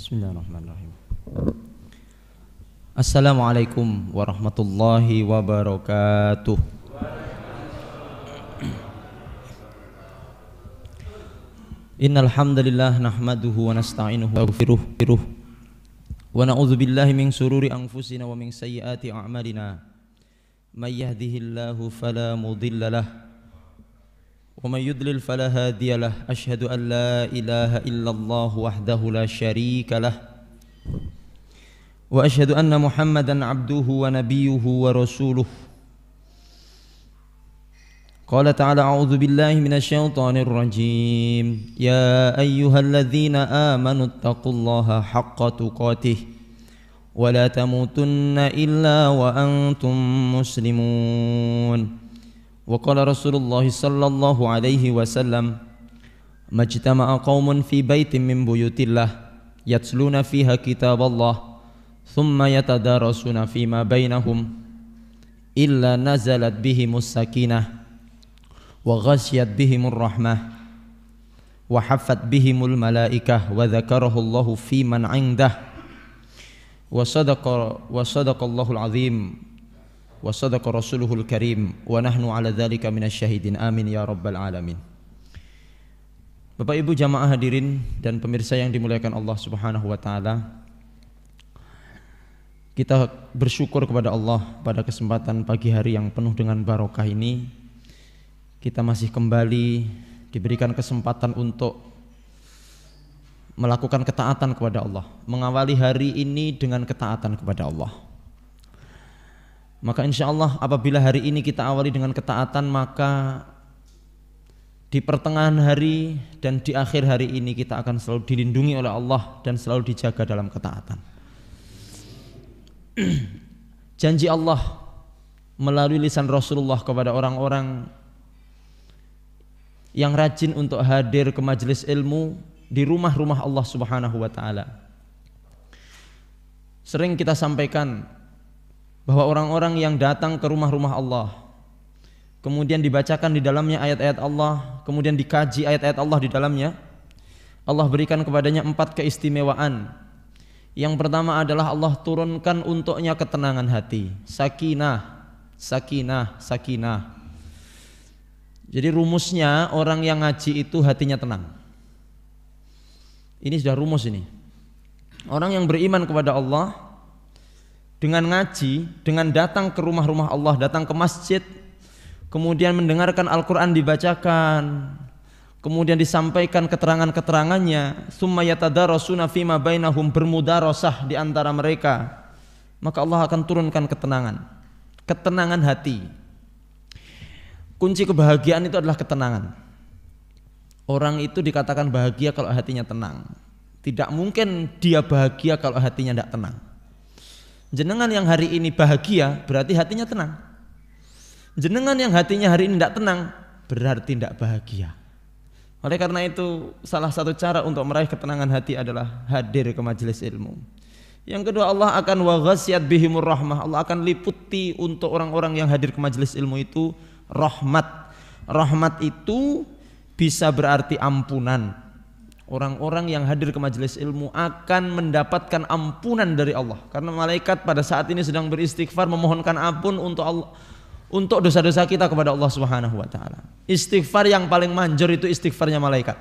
Bismillahirrahmanirrahim. Assalamualaikum warahmatullahi wabarakatuh. Innal hamdalillah nahmaduhu wa nasta'inuhu wa nastaghfiruh wa na'udzu billahi min shururi anfusina wa min sayyiati a'malina. May yahdihillahu fala mudilla lahu wa may yudlil fala hadiya lahu. Asyhadu an la ilaha illallah wahdahu la syarika lahu wa asyhadu anna Muhammadan abduhu wa nabiyyuhu wa rasuluh. Qala ta'ala a'udzu billahi minasyaitonir rajim. Ya ayyuhalladzina amanu taqullaha haqqa tuqatih wa la tamutunna illa wa antum muslimun. Wa qala Rasulullah sallallahu alaihi wasallam, majtama'a qaumun fi baitin min buyutillah yatluna fiha kitaballah thumma yatadarasuna fima bainahum illa nazalat bihimus sakinah wa ghasyiyat bihimur rahmah wa haffat bihimul malaikah wa dzakarahullahu fi man 'indah wa sadaqallahul azim wa sadaqa rasuluhul karim wa nahnu 'ala dzalika minasyahidin. Amin ya rabbal alamin. Bapak Ibu jamaah hadirin dan pemirsa yang dimuliakan Allah Subhanahu wa taala, kita bersyukur kepada Allah pada kesempatan pagi hari yang penuh dengan barokah ini. Kita masih kembali diberikan kesempatan untuk melakukan ketaatan kepada Allah, mengawali hari ini dengan ketaatan kepada Allah. Maka insya Allah apabila hari ini kita awali dengan ketaatan, maka di pertengahan hari dan di akhir hari ini kita akan selalu dilindungi oleh Allah dan selalu dijaga dalam ketaatan. Janji Allah melalui lisan Rasulullah kepada orang-orang yang rajin untuk hadir ke majelis ilmu di rumah-rumah Allah Subhanahu wa taala. Sering kita sampaikan bahwa orang-orang yang datang ke rumah-rumah Allah, kemudian dibacakan di dalamnya ayat-ayat Allah, kemudian dikaji ayat-ayat Allah di dalamnya, Allah berikan kepadanya 4 keistimewaan. Yang pertama adalah Allah turunkan untuknya ketenangan hati, sakinah, sakinah, sakinah. Jadi rumusnya orang yang ngaji itu hatinya tenang. Ini sudah rumus ini. Orang yang beriman kepada Allah dengan ngaji, dengan datang ke rumah-rumah Allah, datang ke masjid, kemudian mendengarkan Al-Quran dibacakan, kemudian disampaikan keterangan-keterangannya, summa yatadarasuna fima bainahum, bermudarasah di antara mereka, maka Allah akan turunkan ketenangan hati. Kunci kebahagiaan itu adalah ketenangan. Orang itu dikatakan bahagia kalau hatinya tenang. Tidak mungkin dia bahagia kalau hatinya tidak tenang. Jenengan yang hari ini bahagia berarti hatinya tenang. Jenengan yang hatinya hari ini tidak tenang berarti tidak bahagia. Oleh karena itu salah satu cara untuk meraih ketenangan hati adalah hadir ke majelis ilmu. Yang kedua, Allah akan wa ghasyiyat bihimur rahmah. Allah akan liputi untuk orang-orang yang hadir ke majelis ilmu itu rahmat. Rahmat itu bisa berarti ampunan. Orang-orang yang hadir ke majelis ilmu akan mendapatkan ampunan dari Allah, karena malaikat pada saat ini sedang beristighfar memohonkan ampun untuk Allah, untuk dosa-dosa kita kepada Allah Subhanahu wa taala. Istighfar yang paling manjur itu istighfarnya malaikat.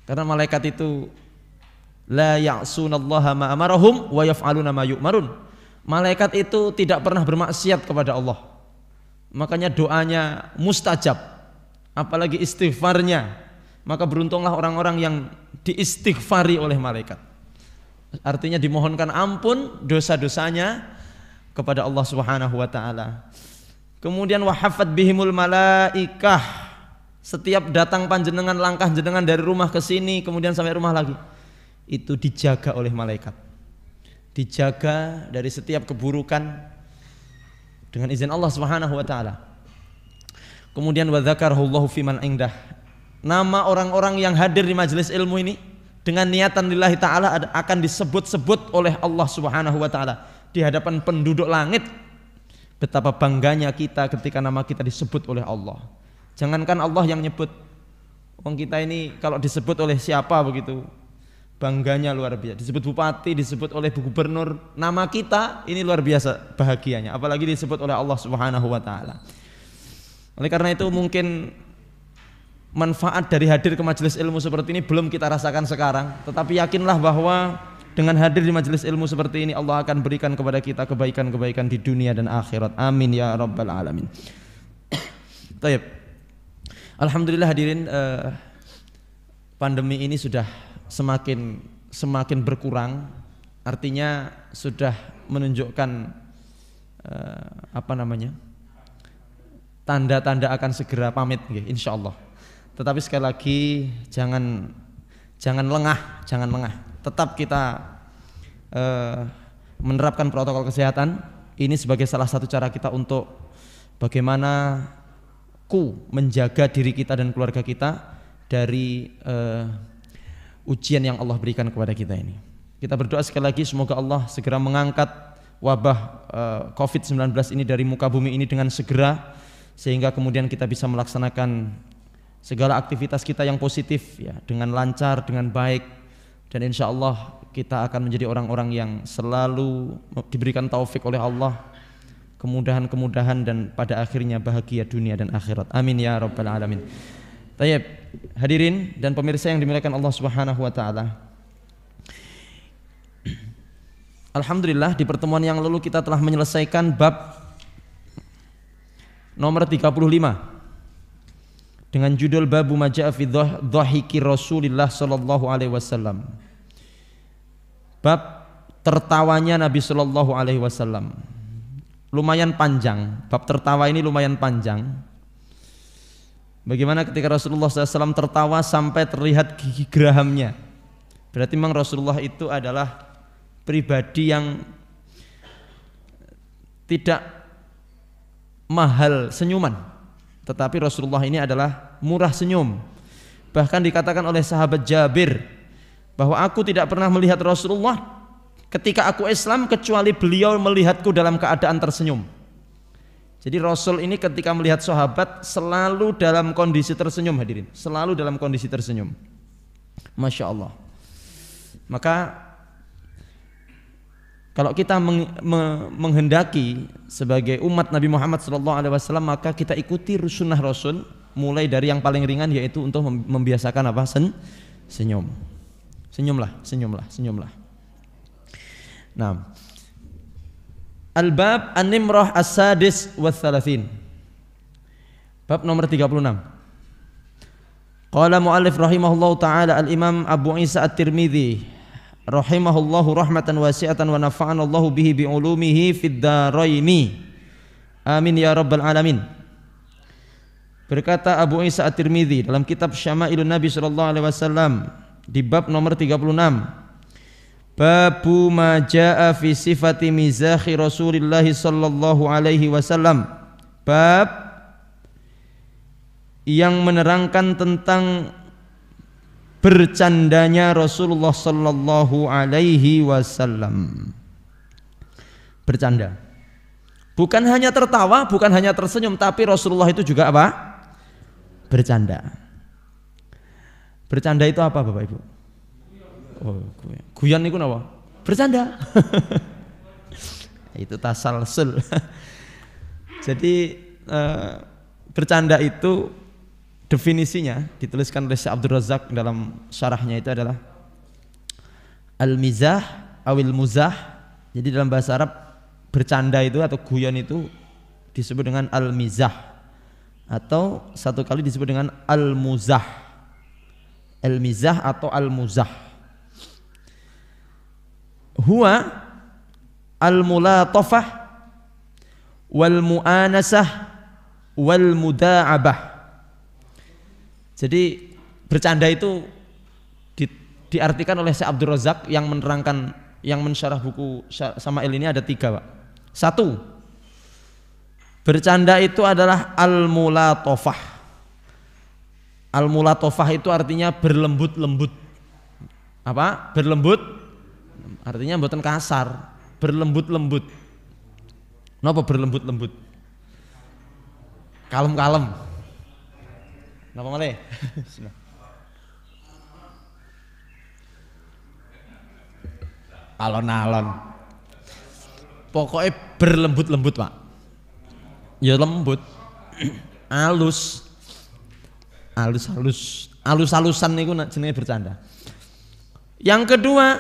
Karena malaikat itu la ya'sunallaha ma amarahum wa yaf'aluna ma yu'marun. Malaikat itu tidak pernah bermaksiat kepada Allah. Makanya doanya mustajab, apalagi istighfarnya. Maka beruntunglah orang-orang yang diistighfari oleh malaikat. Artinya dimohonkan ampun dosa-dosanya kepada Allah Subhanahu wa taala. Kemudian wahafat bihimul malaikah. Setiap datang panjenengan, langkah jenengan dari rumah ke sini kemudian sampai rumah lagi, itu dijaga oleh malaikat. Dijaga dari setiap keburukan dengan izin Allah Subhanahu wa taala. Kemudian wa dzakarahullahu fiman 'indah. Nama orang-orang yang hadir di majelis ilmu ini dengan niatan lillahi ta'ala akan disebut-sebut oleh Allah Subhanahu wa ta'ala di hadapan penduduk langit. Betapa bangganya kita ketika nama kita disebut oleh Allah. Jangankan Allah yang nyebut, wong kita ini kalau disebut oleh siapa begitu, bangganya luar biasa. Disebut bupati, disebut oleh gubernur, nama kita ini luar biasa bahagianya. Apalagi disebut oleh Allah Subhanahu wa taala. Oleh karena itu mungkin manfaat dari hadir ke majelis ilmu seperti ini belum kita rasakan sekarang, tetapi yakinlah bahwa dengan hadir di majelis ilmu seperti ini Allah akan berikan kepada kita kebaikan-kebaikan di dunia dan akhirat. Amin ya rabbal alamin. Baik. Alhamdulillah hadirin, pandemi ini sudah semakin berkurang, artinya sudah menunjukkan tanda-tanda akan segera pamit, insyaallah. Tetapi sekali lagi jangan lengah, tetap kita menerapkan protokol kesehatan. Ini sebagai salah satu cara kita untuk bagaimana menjaga diri kita dan keluarga kita dari ujian yang Allah berikan kepada kita ini. Kita berdoa sekali lagi semoga Allah segera mengangkat wabah COVID-19 ini dari muka bumi ini dengan segera, sehingga kemudian kita bisa melaksanakan segala aktivitas kita yang positif ya dengan lancar, dengan baik, dan insya Allah kita akan menjadi orang-orang yang selalu diberikan taufik oleh Allah, kemudahan-kemudahan, dan pada akhirnya bahagia dunia dan akhirat. Amin ya rabbal alamin. Tayyib, hadirin dan pemirsa yang dimuliakan Allah Subhanahu wa taala. Alhamdulillah di pertemuan yang lalu kita telah menyelesaikan bab nomor 35 dengan judul Babu ma jaa fi dhahiki Rasulillah sallallahu alaihi wasallam. Bab tertawanya Nabi sallallahu alaihi wasallam. Lumayan panjang, bab tertawa ini lumayan panjang. Bagaimana ketika Rasulullah SAW tertawa sampai terlihat gigi gerahamnya. Berarti memang Rasulullah itu adalah pribadi yang tidak mahal senyuman, tetapi Rasulullah ini adalah murah senyum. Bahkan dikatakan oleh sahabat Jabir bahwa aku tidak pernah melihat Rasulullah ketika aku Islam kecuali beliau melihatku dalam keadaan tersenyum. Jadi Rasul ini ketika melihat sahabat selalu dalam kondisi tersenyum, hadirin, selalu dalam kondisi tersenyum. Masya Allah. Maka kalau kita menghendaki sebagai umat Nabi Muhammad SAW, maka kita ikuti sunnah Rasul, mulai dari yang paling ringan yaitu untuk membiasakan apa? Senyum. Senyumlah. Nah, Al-Bab An-Nimrah As-Sadis wa Thalathin. Bab nomor 36. Qala mu'allif rahimahullahu ta'ala Al-Imam Abu Isa At-Tirmidzi rahimahullahu rahmatan wasi'atan wa nafa'ana Allahu bihi bi'ulumihi fid daraini. Amin ya rabbal alamin. Berkata Abu Isa At-Tirmidzi dalam kitab Syama'ilun Nabi sallallahu alaihi wasallam di bab nomor 36. Babu ma jaa fi sifati mizahi Rasulillah sallallahu alaihi wasallam. Bab yang menerangkan tentang bercandanya Rasulullah sallallahu alaihi wasallam. Bercanda. Bukan hanya tertawa, bukan hanya tersenyum, tapi Rasulullah itu juga apa? Bercanda. Bercanda itu apa Bapak Ibu? Oh, guyon niku napa? Bercanda. Itu tasalsul. Jadi bercanda itu definisinya dituliskan oleh Syekh Abdul Razak dalam syarahnya itu adalah al-mizah awil muzah. Jadi dalam bahasa Arab bercanda itu atau guyon itu disebut dengan al-mizah, atau satu kali disebut dengan al-muzah. Al-mizah atau al-muzah. Huwa al-mulatafah wal mu'anasah wal muda'abah. Jadi bercanda itu diartikan oleh Syekh Abdul Razak yang menerangkan, yang mensyarah buku Syama'il ini ada 3 Pak. 1, bercanda itu adalah al-mulatafah. Al-mulatafah itu artinya berlembut-lembut. Apa? Berlembut artinya mboten kasar, berlembut-lembut. Napa berlembut-lembut? Kalem-kalem. Napa malih? Alon-alon. Pokoknya berlembut-lembut, Pak. Ya lembut. Halus. Halus-halusan niku jenenge bercanda. Yang kedua,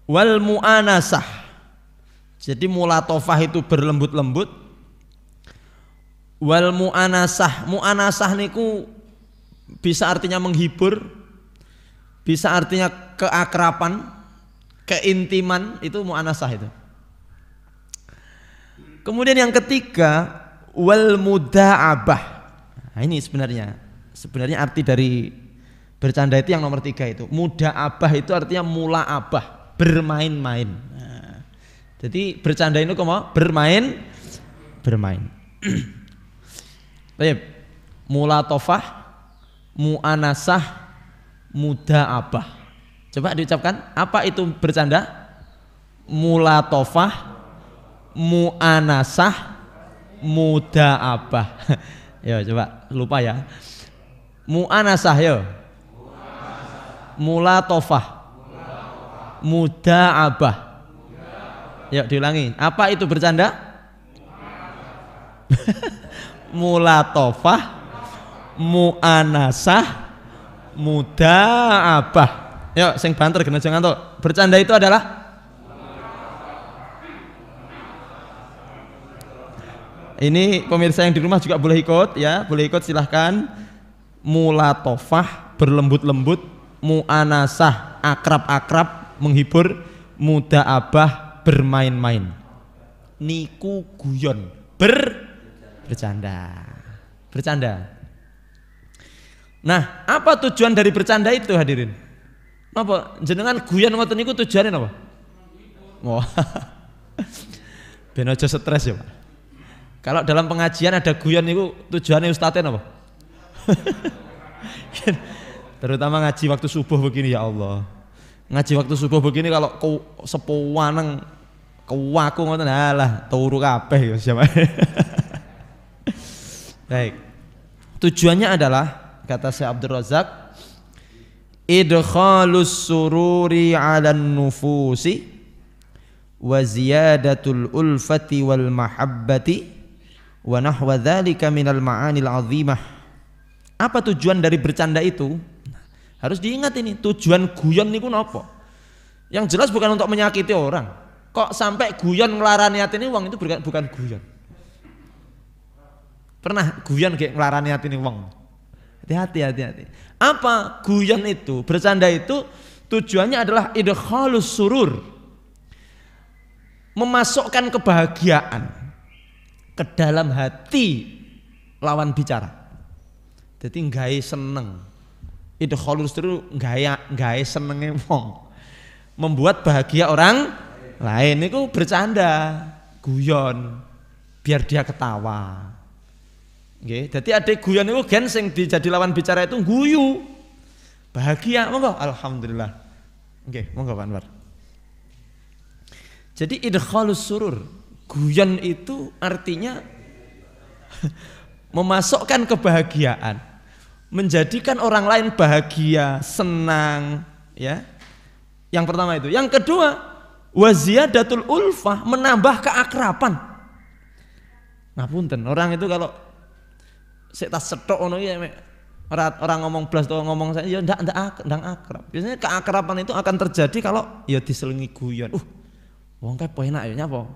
wal mu'anasah. Jadi mulatofah itu berlembut-lembut. Wal mu'anasah. Mu'anasah niku bisa artinya menghibur, bisa artinya keakraban, keintiman, itu mu'anasah itu. Kemudian yang ketiga, wal muda'abah. Nah, ini sebenarnya arti dari bercanda itu yang nomor 3 itu. Muda'abah itu artinya mula'abah, bermain-main. Nah, jadi bercanda ini kok bermain. Baik, mulatofah, mu'anasah, muda'abah. Coba diucapkan, apa itu bercanda? Mulatofah, mu'anasah, muda'abah. Yo coba, lupa ya. Mu'anasah yo. Mulatofah, muda'abah. Yuk diulangi. Apa itu bercanda? Mulatofah, mu'anasah, muda'abah. Yuk sing banter kena jangan tuh. Bercanda itu adalah ini, pemirsa yang di rumah juga boleh ikut ya, boleh ikut silahkan. Mulatofah berlembut-lembut, mu'anasah akrab-akrab menghibur, muda'abah bermain-main. Niku guyon bercanda. Nah, apa tujuan dari bercanda itu hadirin? Apa jenengan guyon ngoten niku tujuannya apa? Wah. Ben aja stres ya, Pak. Kalau dalam pengajian ada guyon itu tujuannya ustadznya apa? Terutama ngaji waktu subuh begini, ya Allah. Ngaji waktu subuh begini kalau sepuwaneng kewaku ngoten alah turu kabeh ya siapa. Baik. Tujuannya adalah kata Syekh Abdul Razak, idkhalus sururi 'alan nufusi wa ziyadatul ulfati wal mahabbati wa nahwa dzalika minal ma'anil 'azimah. Apa tujuan dari bercanda itu? Harus diingat ini, tujuan guyon niku napa? Yang jelas bukan untuk menyakiti orang. Kok sampai guyon nglarani atine wong itu bukan guyon. Pernah guyon kayak nglarani atine wong. Hati-hati. Apa guyon itu? Bercanda itu tujuannya adalah idkhalus surur. Memasukkan kebahagiaan ke dalam hati lawan bicara. Jadi nggawe seneng. Idkhalus surur nggawe senenge wong. Membuat bahagia orang lain itu bercanda, guyon biar dia ketawa. Nggih, dadi ade guyon niku gen sing dijadi lawan bicara itu guyu. Bahagia, monggo alhamdulillah. Nggih, monggo Pak Anwar. Jadi idkhalus surur, guyon itu artinya memasukkan kebahagiaan, menjadikan orang lain bahagia, senang, ya. Yang pertama itu. Yang kedua, waziyadatul ulfah, menambah keakraban. Ngapunten, orang itu kalau sik tas setok ngono ya orang ngomong blas atau ngomong saya ya ndak akrab. Biasanya keakraban itu akan terjadi kalau ya diselingi guyon. Wong kae penak ya nyapa?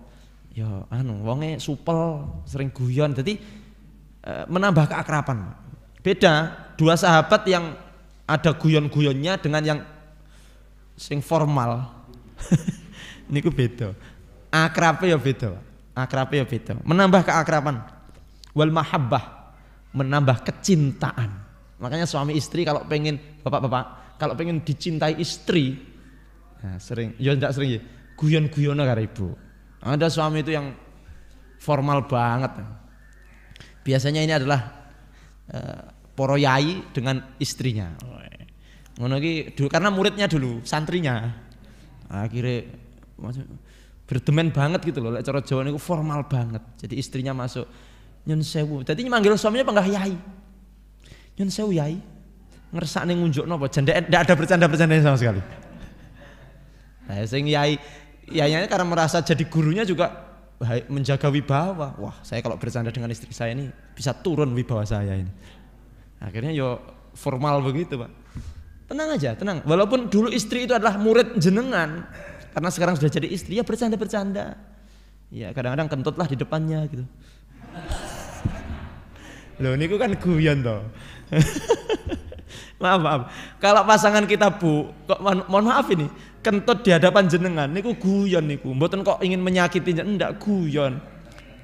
Ya wonge supel, sering guyon. Jadi menambah keakraban. Beda dua sahabat yang ada guyon-guyonnya dengan yang sing formal. Niku beda. Akrabe ya beda. Menambah keakraban. Wal mahabbah, menambah kecintaan. Makanya suami istri kalau pengen, bapak-bapak kalau pengen dicintai istri, nah sering, ya enggak sering ya, guyon-guyono karo ibu. Ada suami itu yang formal banget. Biasanya ini adalah poro yai dengan istrinya. Ngono iki karena muridnya dulu, santrinya. Akhirnya berdemen banget gitu loh, lek cara Jawa niku formal banget. Jadi istrinya masuk, nyun sewu. Dadi manggil suaminya panggah yai. Nyun sewu yai. Ngersakne ngunjukno apa? Ndak ada bercanda-bercandanya sama sekali. Nah, sing yayanya karena merasa jadi gurunya juga menjaga wibawa. Wah, saya kalau bercanda dengan istri saya ini bisa turun wibawa saya ini. Akhirnya yo formal begitu, Pak. Tenang aja, tenang. Walaupun dulu istri itu adalah murid jenengan, karena sekarang sudah jadi istri, ya bercanda-bercanda. Ya kadang-kadang kentutlah di depannya gitu. Loh, ini kan guyon toh. Maaf. Kalau pasangan kita Bu, kok mohon maaf ini, kentut di hadapan jenengan niku guyon niku. Mboten kok ingin menyakiti, enggak, guyon.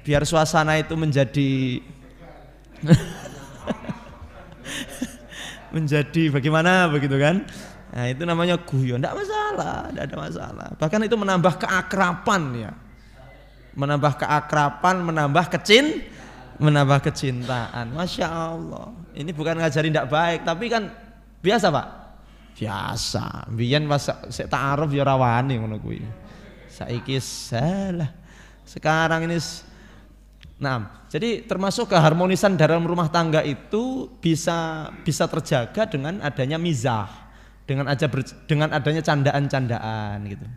Biar suasana itu menjadi menjadi bagaimana begitu kan? Nah, itu namanya guyon, enggak masalah, enggak ada masalah. Bahkan itu menambah keakraban ya. Menambah keakraban, menambah kecintaan. Masya Allah. Ini bukan ngajarin tidak baik, tapi kan biasa Pak. Biasa. Biyen pas sik ta'aruf ya ora wani ngono kuwi. Saiki salah. Sekarang ini jadi termasuk keharmonisan dalam rumah tangga itu bisa terjaga dengan adanya mizah, dengan adanya candaan-candaan gitu.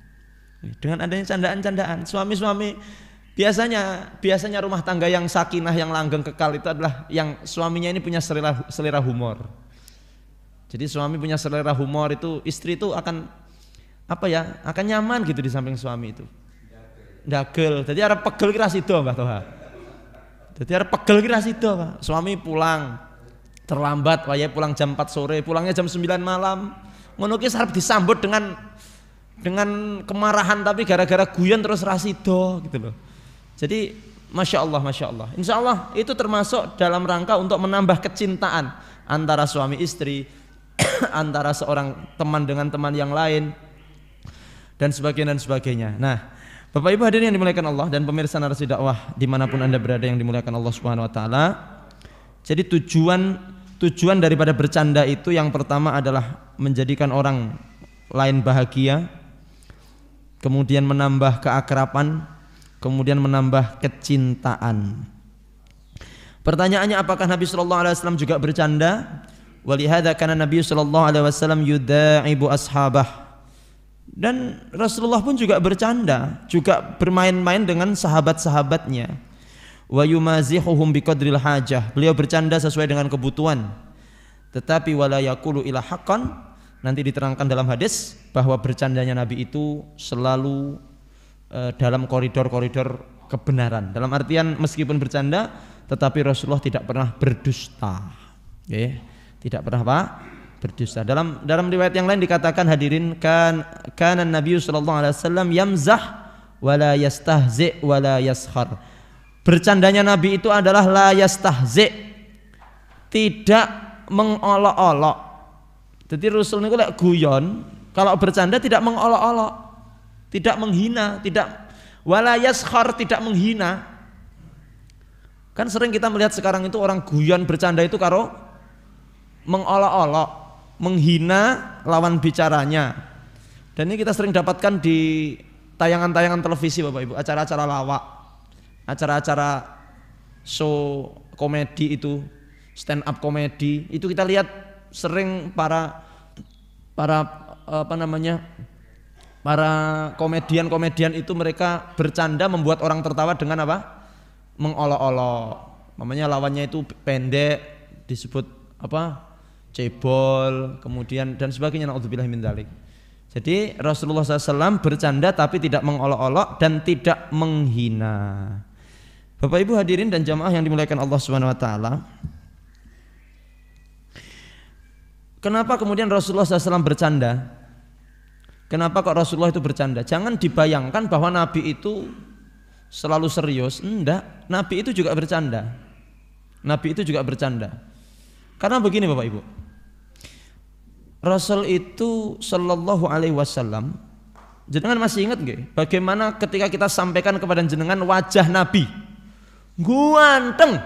Dengan adanya candaan-candaan. Suami-suami biasanya rumah tangga yang sakinah, yang langgeng kekal itu adalah yang suaminya ini punya selera humor. Jadi suami punya selera humor, itu istri itu akan akan nyaman gitu di samping suami itu. Dagel. Jadi arep pegel kira sido Mbah Toha. Jadi arep pegel kira sido, Pak. Suami pulang terlambat, wayahe pulang jam 4 sore, pulangnya jam 9 malam. Ngono ki arep disambut dengan kemarahan, tapi gara-gara guyon terus rasido gitu loh. Jadi Masya Allah. Insya Allah itu termasuk dalam rangka untuk menambah kecintaan antara suami istri, antara seorang teman dengan teman yang lain, dan sebagainya. Nah, Bapak Ibu hadirin yang dimuliakan Allah dan pemirsa Narasi Dakwah dimanapun Anda berada yang dimuliakan Allah Subhanahu Wa Taala. Jadi tujuan daripada bercanda itu yang pertama adalah menjadikan orang lain bahagia, kemudian menambah keakraban, kemudian menambah kecintaan. Pertanyaannya, apakah Nabi Shallallahu Alaihi Wasallam juga bercanda? Walihada karena Nabi Shallallahu Alaihi Wasallam yudaibu ashabah, dan Rasulullah pun juga bercanda, juga bermain-main dengan sahabat-sahabatnya. Wa yumazihuhum biqadril hajah, beliau bercanda sesuai dengan kebutuhan. Tetapi wala yaqulu ila haqqan, nanti diterangkan dalam hadis bahwa bercandanya Nabi itu selalu dalam koridor-koridor kebenaran. Dalam artian meskipun bercanda, tetapi Rasulullah tidak pernah berdusta. Tidak pernah berdusta. Dalam riwayat yang lain dikatakan, hadirin, kana Nabi sallallahu alaihi wasallam yamzah wala yastahzi wala yaskhar. Bercandanya Nabi itu adalah la yastahzi, tidak mengolok-olok. Jadi Rasul niku lek guyon, kalau bercanda tidak mengolok-olok, tidak menghina, tidak wala yaskhar, tidak menghina. Kan sering kita melihat sekarang itu orang guyon bercanda itu karo mengolok-olok, menghina lawan bicaranya. Dan ini kita sering dapatkan di tayangan-tayangan televisi Bapak Ibu, acara-acara lawak, acara-acara show komedi itu, stand up komedi, itu kita lihat sering para komedian itu mereka bercanda membuat orang tertawa dengan mengolok-olok. Namanya lawannya itu pendek, disebut cebol, kemudian dan sebagainya, naudzubillah min dzalik. Jadi Rasulullah SAW bercanda tapi tidak mengolok-olok dan tidak menghina. Bapak Ibu hadirin dan jamaah yang dimuliakan Allah Subhanahu wa taala. Kenapa kemudian Rasulullah SAW bercanda? Kenapa kok Rasulullah itu bercanda? Jangan dibayangkan bahwa Nabi itu selalu serius. Enggak, Nabi itu juga bercanda. Nabi itu juga bercanda. Karena begini Bapak Ibu, Rasul itu Shallallahu Alaihi Wasallam, jenengan masih ingat nggih? Bagaimana ketika kita sampaikan kepada jenengan wajah Nabi, ganteng.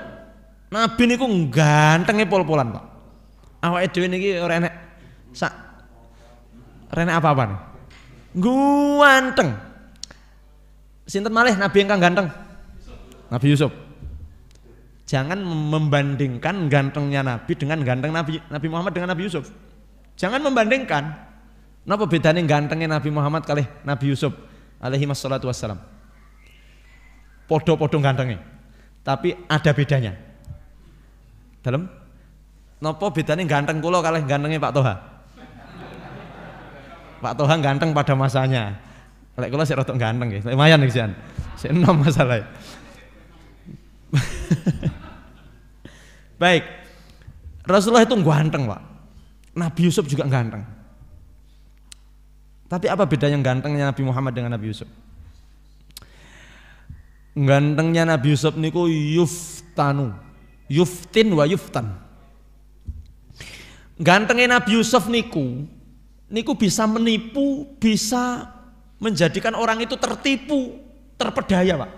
Nabi niku gantengnya pol-polan Pak. Awake dhewe niki ora enek apa-apa nih. Ganteng. Sinten malih Nabi ingkang ganteng? Nabi Yusuf. Jangan membandingkan gantengnya Nabi dengan ganteng Nabi Muhammad dengan Nabi Yusuf. Jangan membandingkan. Napa bedane gantengnya Nabi Muhammad kalih Nabi Yusuf alaihi wassalatu wassalam? Podo-podo gantengnya, tapi ada bedanya. Dalam napa bedane ganteng kula kalih gantengnya Pak Toha? Pak Toha ganteng pada masanya. Lek kula sik rodok ganteng nggih. Lumayan nggih jan. Sik enom masalah. Baik. Rasulullah itu ganteng, Pak. Nabi Yusuf juga ganteng. Tapi apa bedanya gantengnya Nabi Muhammad dengan Nabi Yusuf? Gantengnya Nabi Yusuf niku yuftanu. Yuftin wa yuftan. Gantengnya Nabi Yusuf niku bisa menipu, bisa menjadikan orang itu tertipu, terpedaya, Pak.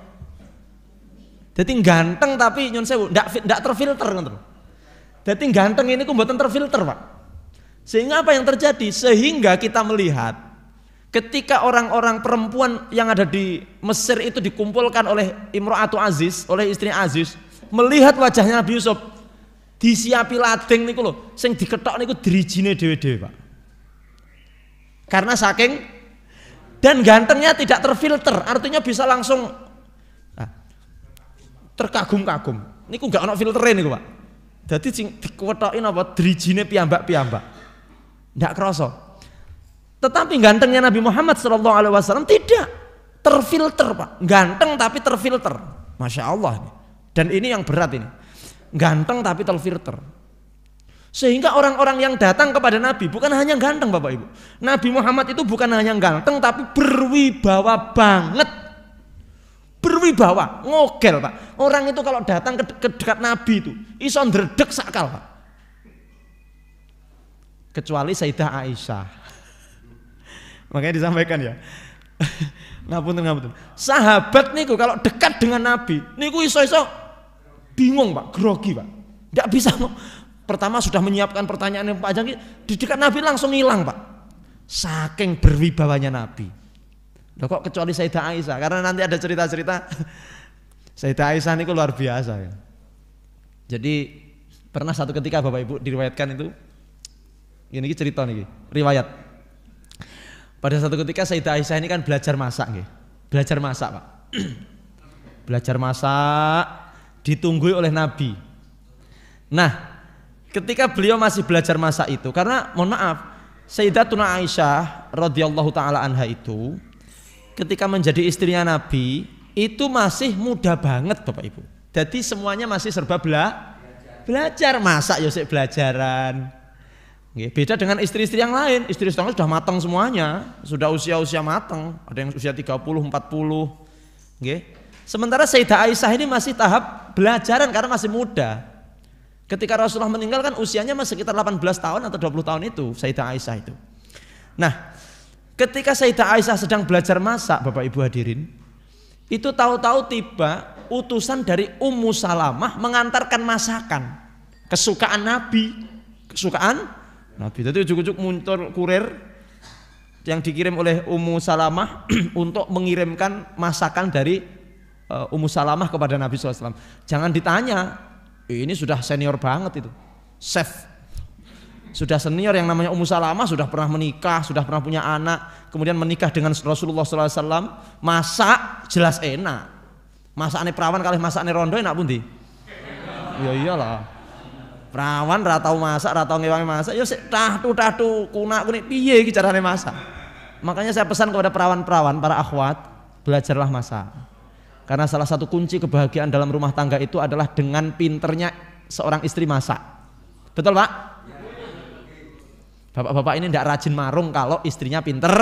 Jadi ganteng tapi nyun sewu ndak terfilter ngoten. Jadi ganteng ini mboten terfilter, Pak. Sehingga apa yang terjadi? Sehingga kita melihat ketika orang-orang perempuan yang ada di Mesir itu dikumpulkan oleh Imro'atu Aziz, oleh istri Aziz, melihat wajahnya Nabi Yusuf, disiapi ladeng niku lho, sing diketok niku drijine dhewe-dhewe, Pak. Karena saking dan gantengnya tidak terfilter, artinya bisa langsung terkagum-kagum. Niku enggak ono filtere niku, Pak. Dadi sing dikuwetoki napa drijine piyambak-piyambak. Ndak krasa. Tetapi gantengnya Nabi Muhammad SAW tidak terfilter, Pak. Ganteng tapi terfilter. Masya Allah. Dan ini yang berat ini. Ganteng tapi terfilter. Sehingga orang-orang yang datang kepada Nabi bukan hanya ganteng, Bapak Ibu. Nabi Muhammad itu bukan hanya ganteng tapi berwibawa banget. Berwibawa, ngogel, Pak. Orang itu kalau datang ke dekat Nabi itu iso ndredeg sakal, Pak. Kecuali Sayyidah Aisyah. Makanya disampaikan ya. Ngapunten. Sahabat niku kalau dekat dengan Nabi, niku iso-iso bingung, Pak, grogi, Pak. Enggak bisa. Pertama sudah menyiapkan pertanyaan yang panjang, di dekat Nabi langsung hilang, Pak. Saking berwibawanya Nabi. Loh kok kecuali Sayyidah Aisyah? Karena nanti ada cerita-cerita Sayyidah Aisyah niku luar biasa ya. Jadi pernah satu ketika Bapak Ibu diriwayatkan itu, ini cerita nih, riwayat. Pada satu ketika Sayyidah Aisyah ini kan belajar masak nggih. Belajar masak, Pak. Belajar masak ditunggu oleh Nabi. Nah, ketika beliau masih belajar masak itu, karena mohon maaf, Sayyidatuna Aisyah radhiyallahu taala anha itu ketika menjadi istrinya Nabi itu masih muda banget, Bapak Ibu. Jadi semuanya masih serba belajar masak ya sik belajaran. Beda dengan istri-istri yang lain, istri-istri yang lain sudah matang semuanya, sudah usia-usia matang, ada yang usia 30, 40. Sementara Sayyidah Aisyah ini masih tahap belajaran karena masih muda. Ketika Rasulullah meninggal kan usianya masih sekitar 18 tahun atau 20 tahun itu, Sayyidah Aisyah itu. Nah, ketika Sayyidah Aisyah sedang belajar masak, Bapak Ibu hadirin, itu tahu-tahu tiba utusan dari Ummu Salamah mengantarkan masakan kesukaan Nabi, Nabi. Jadi ujuk-ujuk muncul kurir yang dikirim oleh Ummu Salamah untuk mengirimkan masakan dari Ummu Salamah kepada Nabi SAW. Jangan ditanya, ini sudah senior banget itu, chef, sudah senior yang namanya Ummu Salamah, sudah pernah menikah, sudah pernah punya anak, kemudian menikah dengan Rasulullah SAW. Masak jelas enak. Masakane perawan kalih masakane rondo enak pundi? Ya iyalah. Perawan ra tau masak, ra tau ngewangi masak, ya sik tahtu kunak-kunik piye iki carane masak. Makanya saya pesan kepada perawan-perawan, para akhwat, belajarlah masak. Karena salah satu kunci kebahagiaan dalam rumah tangga itu adalah dengan pinternya seorang istri masak. Betul, Pak? Bapak-bapak ini tidak rajin marung kalau istrinya pinter.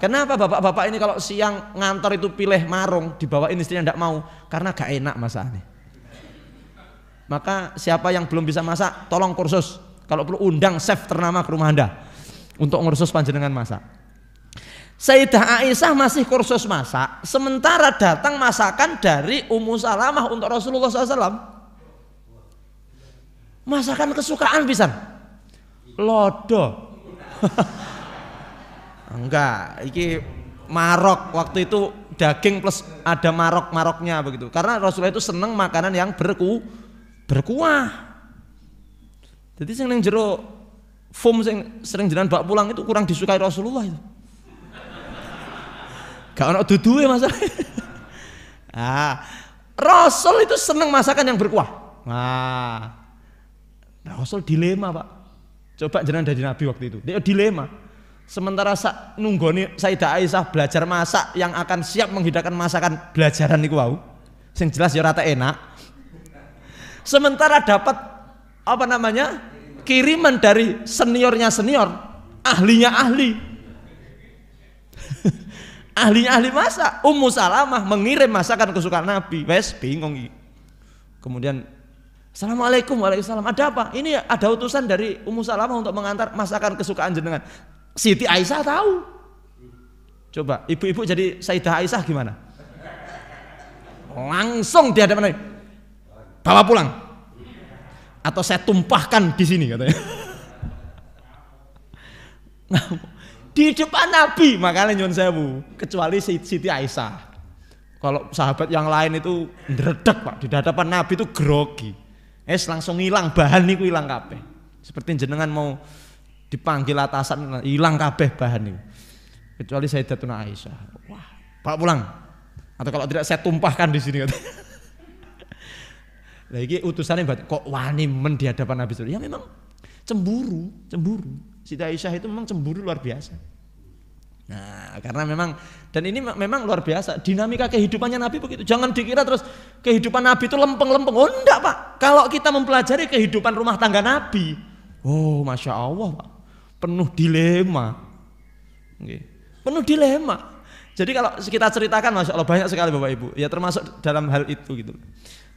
Kenapa bapak-bapak ini kalau siang ngantor itu pilih marung, dibawain istrinya tidak mau? Karena gak enak masaknya. Maka siapa yang belum bisa masak, tolong kursus. Kalau perlu undang chef ternama ke rumah Anda untuk ngursus panjenengan masak. Sayyidah Aisyah masih kursus masak, sementara datang masakan dari Ummu Salamah untuk Rasulullah SAW. Masakan kesukaan pisan. Lodo. Enggak, iki marok, waktu itu daging plus ada marok-maroknya begitu. Karena Rasulullah itu seneng makanan yang berkuah. Jadi sing ning jero foam sing sering jenengan bawa pulang itu kurang disukai Rasulullah itu. Gak ono duduhe masalah. Rasul itu seneng masakan yang berkuah. Rasul dilema, Pak. Coba jenengan dari Nabi waktu itu. Dia dilema. Sementara nunggoni Sayyidah Aisyah belajar masak yang akan siap menghidangkan masakan belajaran niku wau. Sing jelas ya rata enak. Sementara dapat apa namanya? Kiriman dari seniornya senior, ahlinya ahli. Ahlinya ahli masak. Ummu Salamah mengirim masakan kesukaan Nabi. Wes bingung. Kemudian Assalamualaikum, waalaikumsalam. Ada apa? Ini ada utusan dari Ummu Salamah untuk mengantar masakan kesukaan jenengan. Siti Aisyah tahu. Coba ibu-ibu jadi Sayyidah Aisyah gimana? Langsung di hadapan Nabi. Bawa pulang. Atau saya tumpahkan di sini katanya. Di depan Nabi, makanya nyuwun sewu, kecuali Siti Aisyah. Kalau sahabat yang lain itu ndredeg, Pak, di hadapan Nabi itu grogi. Langsung hilang bahan niku hilang kabeh. Seperti jenengan mau dipanggil atasan hilang kabeh bahan niku. Kecuali Sayyidatuna Aisyah. Wah, bawa pulang. Atau kalau tidak saya tumpahkan di sini katanya. Lah iki utusannya kok wani men di hadapan Nabi. Ya memang cemburu. Siti Aisyah itu memang cemburu luar biasa. Nah, karena memang dan ini memang luar biasa dinamika kehidupannya Nabi begitu. Jangan dikira terus kehidupan Nabi itu lempeng-lempeng. Oh enggak, Pak. Kalau kita mempelajari kehidupan rumah tangga Nabi, oh Masya Allah, Pak. Penuh dilema. Penuh dilema. Jadi kalau kita ceritakan Masya Allah banyak sekali Bapak Ibu. Ya termasuk dalam hal itu gitu.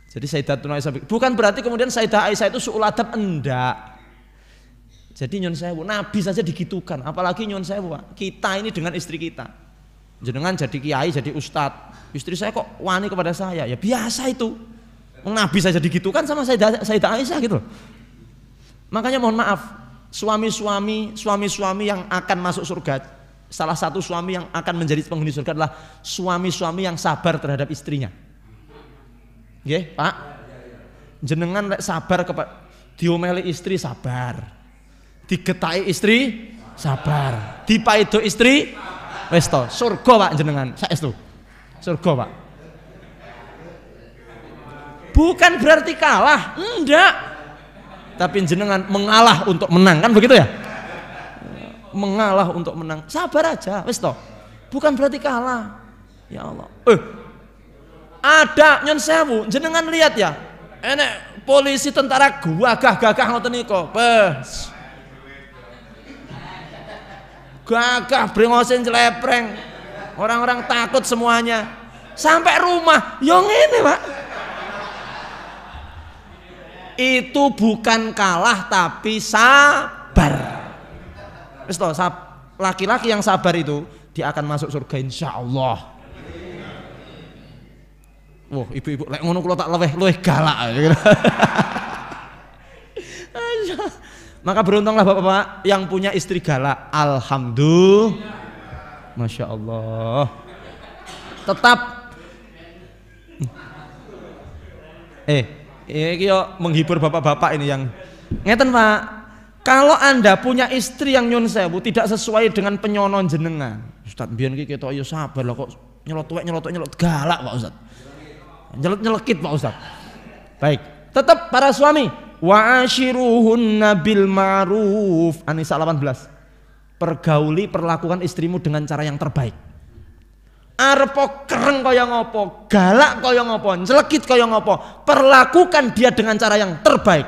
Jadi Sayyidatuna Aisyah bukan berarti kemudian Sayyidah Aisyah itu su'ul adab, enggak. Jadi nyun sewu, Nabi saja digitukan, apalagi nyun sewu, Pak. Kita ini dengan istri kita. Jenengan jadi kiai, jadi ustadz. Istri saya kok wani kepada saya? Ya biasa itu. Nabi saja digitukan sama Sayyidah Aisyah gitu. Makanya mohon maaf, suami-suami yang akan masuk surga, salah satu suami yang akan menjadi penghuni surga adalah suami-suami yang sabar terhadap istrinya. Nggih, Pak. Jenengan lek sabar kepada diomeli istri sabar. Digetai istri sabar. Dipaido istri wis to, surga Pak jenengan. Saestu. Surga, Pak. Bukan berarti kalah, enggak. Tapi jenengan mengalah untuk menang, kan begitu ya? Mengalah untuk menang. Sabar aja, wis to. Bukan berarti kalah. Ya Allah. Ada nyon sewu, jenengan lihat ya. Enek polisi tentara gagah ngoten niku. Bes. Gagah brengosen celepreng. Orang-orang takut semuanya. Sampai rumah, yo ngene, Pak. Itu bukan kalah tapi sabar. Wis to, laki-laki yang sabar itu dia akan masuk surga insyaallah. Wah, ibu-ibu lek ngono kula tak luweh galak. Maka beruntunglah bapak-bapak yang punya istri galak. Alhamdulillah. Masya Allah. Tetap ini yo menghibur bapak-bapak ini yang ngeten, Pak. Kalau Anda punya istri yang nyun sewu tidak sesuai dengan penyonon jenengan. Ustaz mbiyen iki ketok yo sabar lah kok nyelot galak Pak Ustaz. Nyelekit Pak Ustaz. Baik, tetap para suami wa ashiruhunna bil ma'ruf. An-Nisa 18. Pergauli, perlakukan istrimu dengan cara yang terbaik. Arep kereng kaya ngopo, galak kaya ngopo, nyelekit kaya ngopo, perlakukan dia dengan cara yang terbaik.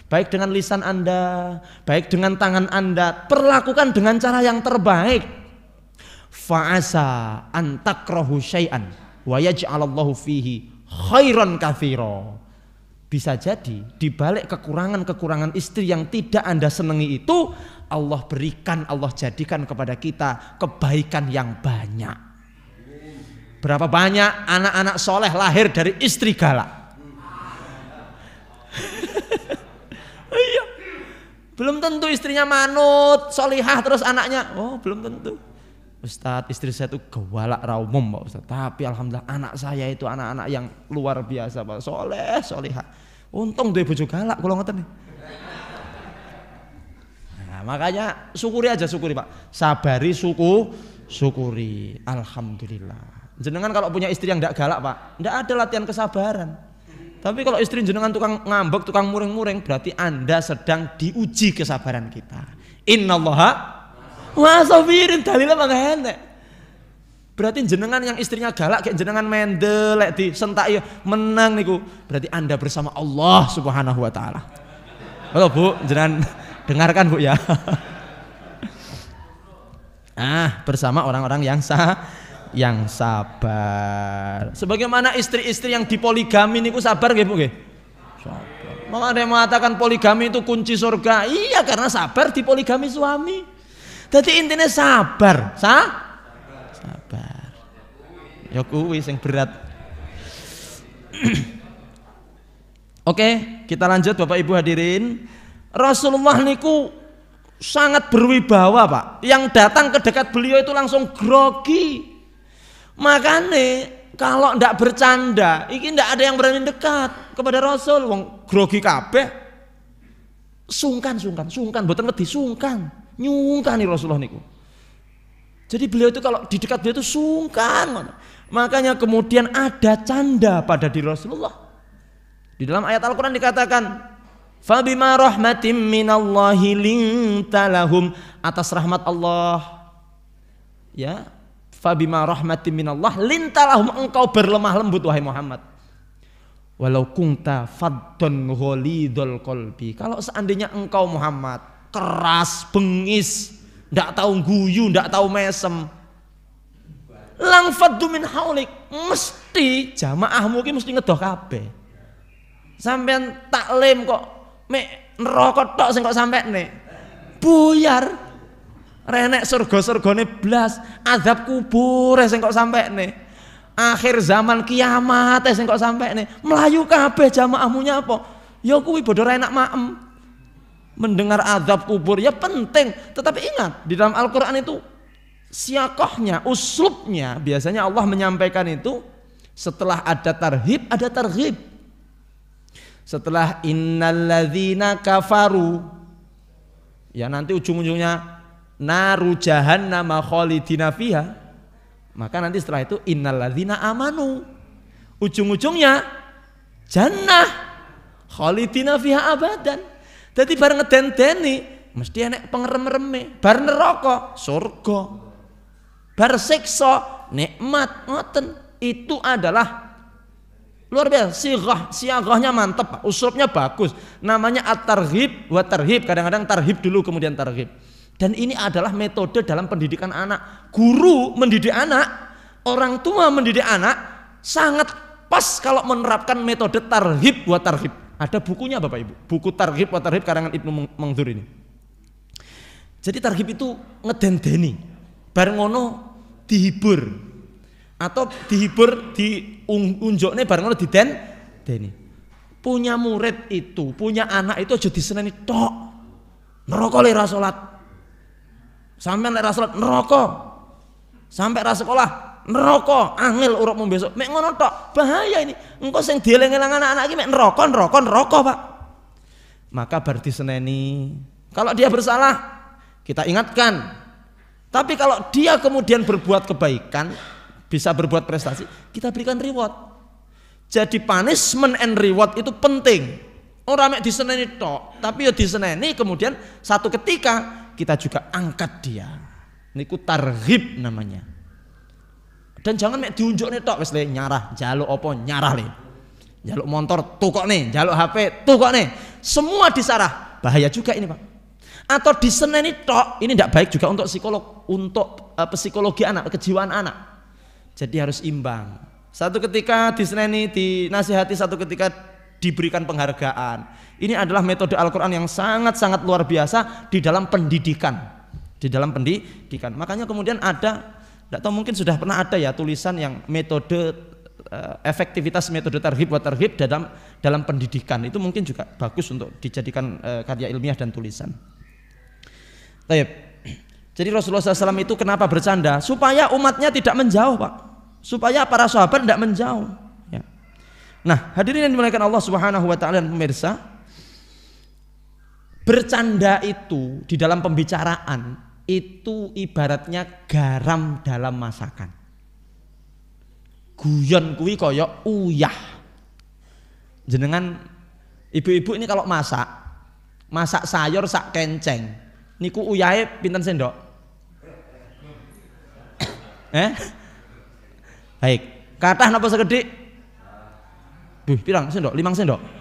Baik dengan lisan Anda, baik dengan tangan Anda, perlakukan dengan cara yang terbaik. Fa'asa an takrahu syai'an wa yaj'alallahu fihi khairan katsira. Bisa jadi di balik kekurangan-kekurangan istri yang tidak Anda senangi itu, Allah berikan, Allah jadikan kepada kita kebaikan yang banyak. Berapa banyak anak-anak soleh lahir dari istri galak? Iya. Belum tentu istrinya manut, solihah terus anaknya. Oh, belum tentu. Ustadz, istri saya itu galak raumum Pak Ustadz. Tapi alhamdulillah anak saya itu anak-anak yang luar biasa Pak. Soleh, solihah. Untung dia bojo galak kalau ngoten nih. Makanya syukuri aja, syukuri Pak. Sabari, syukuri. Alhamdulillah. Jenengan kalau punya istri yang tidak galak Pak, tidak ada latihan kesabaran. Tapi kalau istri jenengan tukang ngambek, tukang muring-muring, berarti Anda sedang diuji kesabaran kita. Innallaha wasabirin, dalilnya mangga enek. Berarti jenengan yang istrinya galak kayak jenengan mendel, lek disentak menang niku, berarti Anda bersama Allah Subhanahu wa taala. Halo Bu, jenengan dengarkan Bu ya. Bersama orang-orang yang sabar. Sebagaimana istri-istri yang dipoligami niku sabar nggih Bu nggih? Sabar. Maka ada yang mengatakan poligami itu kunci surga. Iya, karena sabar dipoligami suami. Jadi intinya sabar. Sabar. Ya kuwi sing berat. Oke, kita lanjut Bapak Ibu hadirin. Rasulullah niku sangat berwibawa Pak. Yang datang ke dekat beliau itu langsung grogi. Makanya kalau ndak bercanda, iki ndak ada yang berani dekat kepada Rasul. Wong grogi kabeh. Sungkan, mboten wedi sungkan. Nyungkani Rasulullah niku. Jadi beliau itu kalau di dekat beliau itu sungkan. Makanya kemudian ada canda pada diri Rasulullah. Di dalam ayat Al-Qur'an dikatakan, "Fabima rahmatim minallahi linta lahum", atas rahmat Allah. Ya, fabima rahmatin minallah lintalahum, engkau berlemah lembut wahai Muhammad. Walau kunta faddon ghalidul qalbi, kalau seandainya engkau Muhammad keras, bengis, ndak tahu guyu, ndak tahu mesem, lang faddu min haulik, mesti jamaahmu ki mesti ngedoh kabeh. Sampean taklim kok mek neraka tok sing kok sampekne. Buyar. Renek surga-surgane blas, azab kubur sing kok sampekne. Akhir zaman kiamat sing kok sampekne. Melayu kabeh jamaahmu nyapa? Ya kuwi bodho enak maem. Mendengar azab kubur ya penting, tetapi ingat di dalam Al-Qur'an itu siakohnya, uslubnya biasanya Allah menyampaikan itu setelah ada tarhib, ada targhib. Setelah innalladzina kafaru, ya nanti ujung-ujungnya naru jahannama khalidina fiha, maka nanti setelah itu innalladzina amanu, ujung-ujungnya jannah khalidina fiha abadan. Jadi bareng ngedenteni mesti enek pengerem-reme, bar neraka surga, bar siksa nikmat. Ngoten, itu adalah luar biasa. Sighahnya mantep Pak, usulnya bagus, namanya at-targhib wa tarhib. Kadang-kadang tarhib dulu kemudian targhib. Dan ini adalah metode dalam pendidikan anak. Guru mendidik anak, orang tua mendidik anak, sangat pas kalau menerapkan metode tarhib wa tarhib. Ada bukunya Bapak Ibu, buku tarhib wa tarhib karangan Ibnu Mangdur ini. Jadi tarhib itu ngedendeni, bareng ngono dihibur, atau dihibur diunjukne bareng ngono didendeni. Punya murid itu, punya anak itu aja diseneni tok. Neraka le ra salat. Sampai lek ra salat neraka. Sampai ra sekolah neraka, angel uripmu besok. Mek ngono tok, bahaya ini. Engko sing dieling-eling anak-anak iki mek neraka, Pak. Maka bar diseneni. Kalau dia bersalah, kita ingatkan. Tapi kalau dia kemudian berbuat kebaikan, bisa berbuat prestasi, kita berikan reward. Jadi punishment and reward itu penting. Orang mek diseneni tok, tapi ya diseneni kemudian satu ketika kita juga angkat dia. Niku targhib namanya. Dan jangan mek diunjukne tok wis le nyarah, njaluk apa nyarah le. Njaluk motor tukokne, njaluk HP tukokne. Semua disarah. Bahaya juga ini, Pak. Atau diseneni tok, ini tidak baik juga untuk psikolog, untuk psikologi anak, kejiwaan anak. Jadi harus imbang. Satu ketika diseneni, dinasihati, satu ketika diberikan penghargaan. Ini adalah metode Al-Quran yang sangat-sangat luar biasa di dalam pendidikan. Di dalam pendidikan. Makanya kemudian ada, tidak tahu mungkin sudah pernah ada ya tulisan yang metode efektivitas metode tarhib wa tarhib dalam pendidikan. Itu mungkin juga bagus untuk dijadikan karya ilmiah dan tulisan. Baik. Jadi Rasulullah SAW itu kenapa bercanda? Supaya umatnya tidak menjauh, Pak. Supaya para sahabat tidak menjauh. Ya. Nah, hadirin yang dimuliakan Allah Subhanahu Wa Taala dan pemirsa, Bercanda itu di dalam pembicaraan itu ibaratnya garam dalam masakan. Guyon kuwi kaya uyah. Jenengan ibu-ibu ini kalau masak sayur sak kenceng, niku uyahe pinten sendok? Baik, kathah napa sekedhik? Pirang sendok? 5 sendok.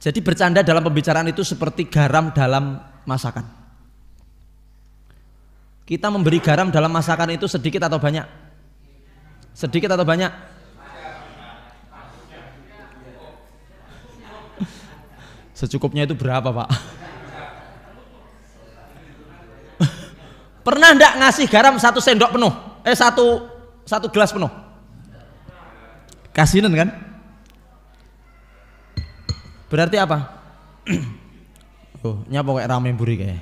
Jadi bercanda dalam pembicaraan itu seperti garam dalam masakan. Kita memberi garam dalam masakan itu sedikit atau banyak? Sedikit atau banyak? Secukupnya itu berapa, Pak? Pernah enggak ngasih garam 1 sendok penuh? Satu gelas penuh? Kasinan kan? Berarti apa? Nyapa kayak rame buri kayak.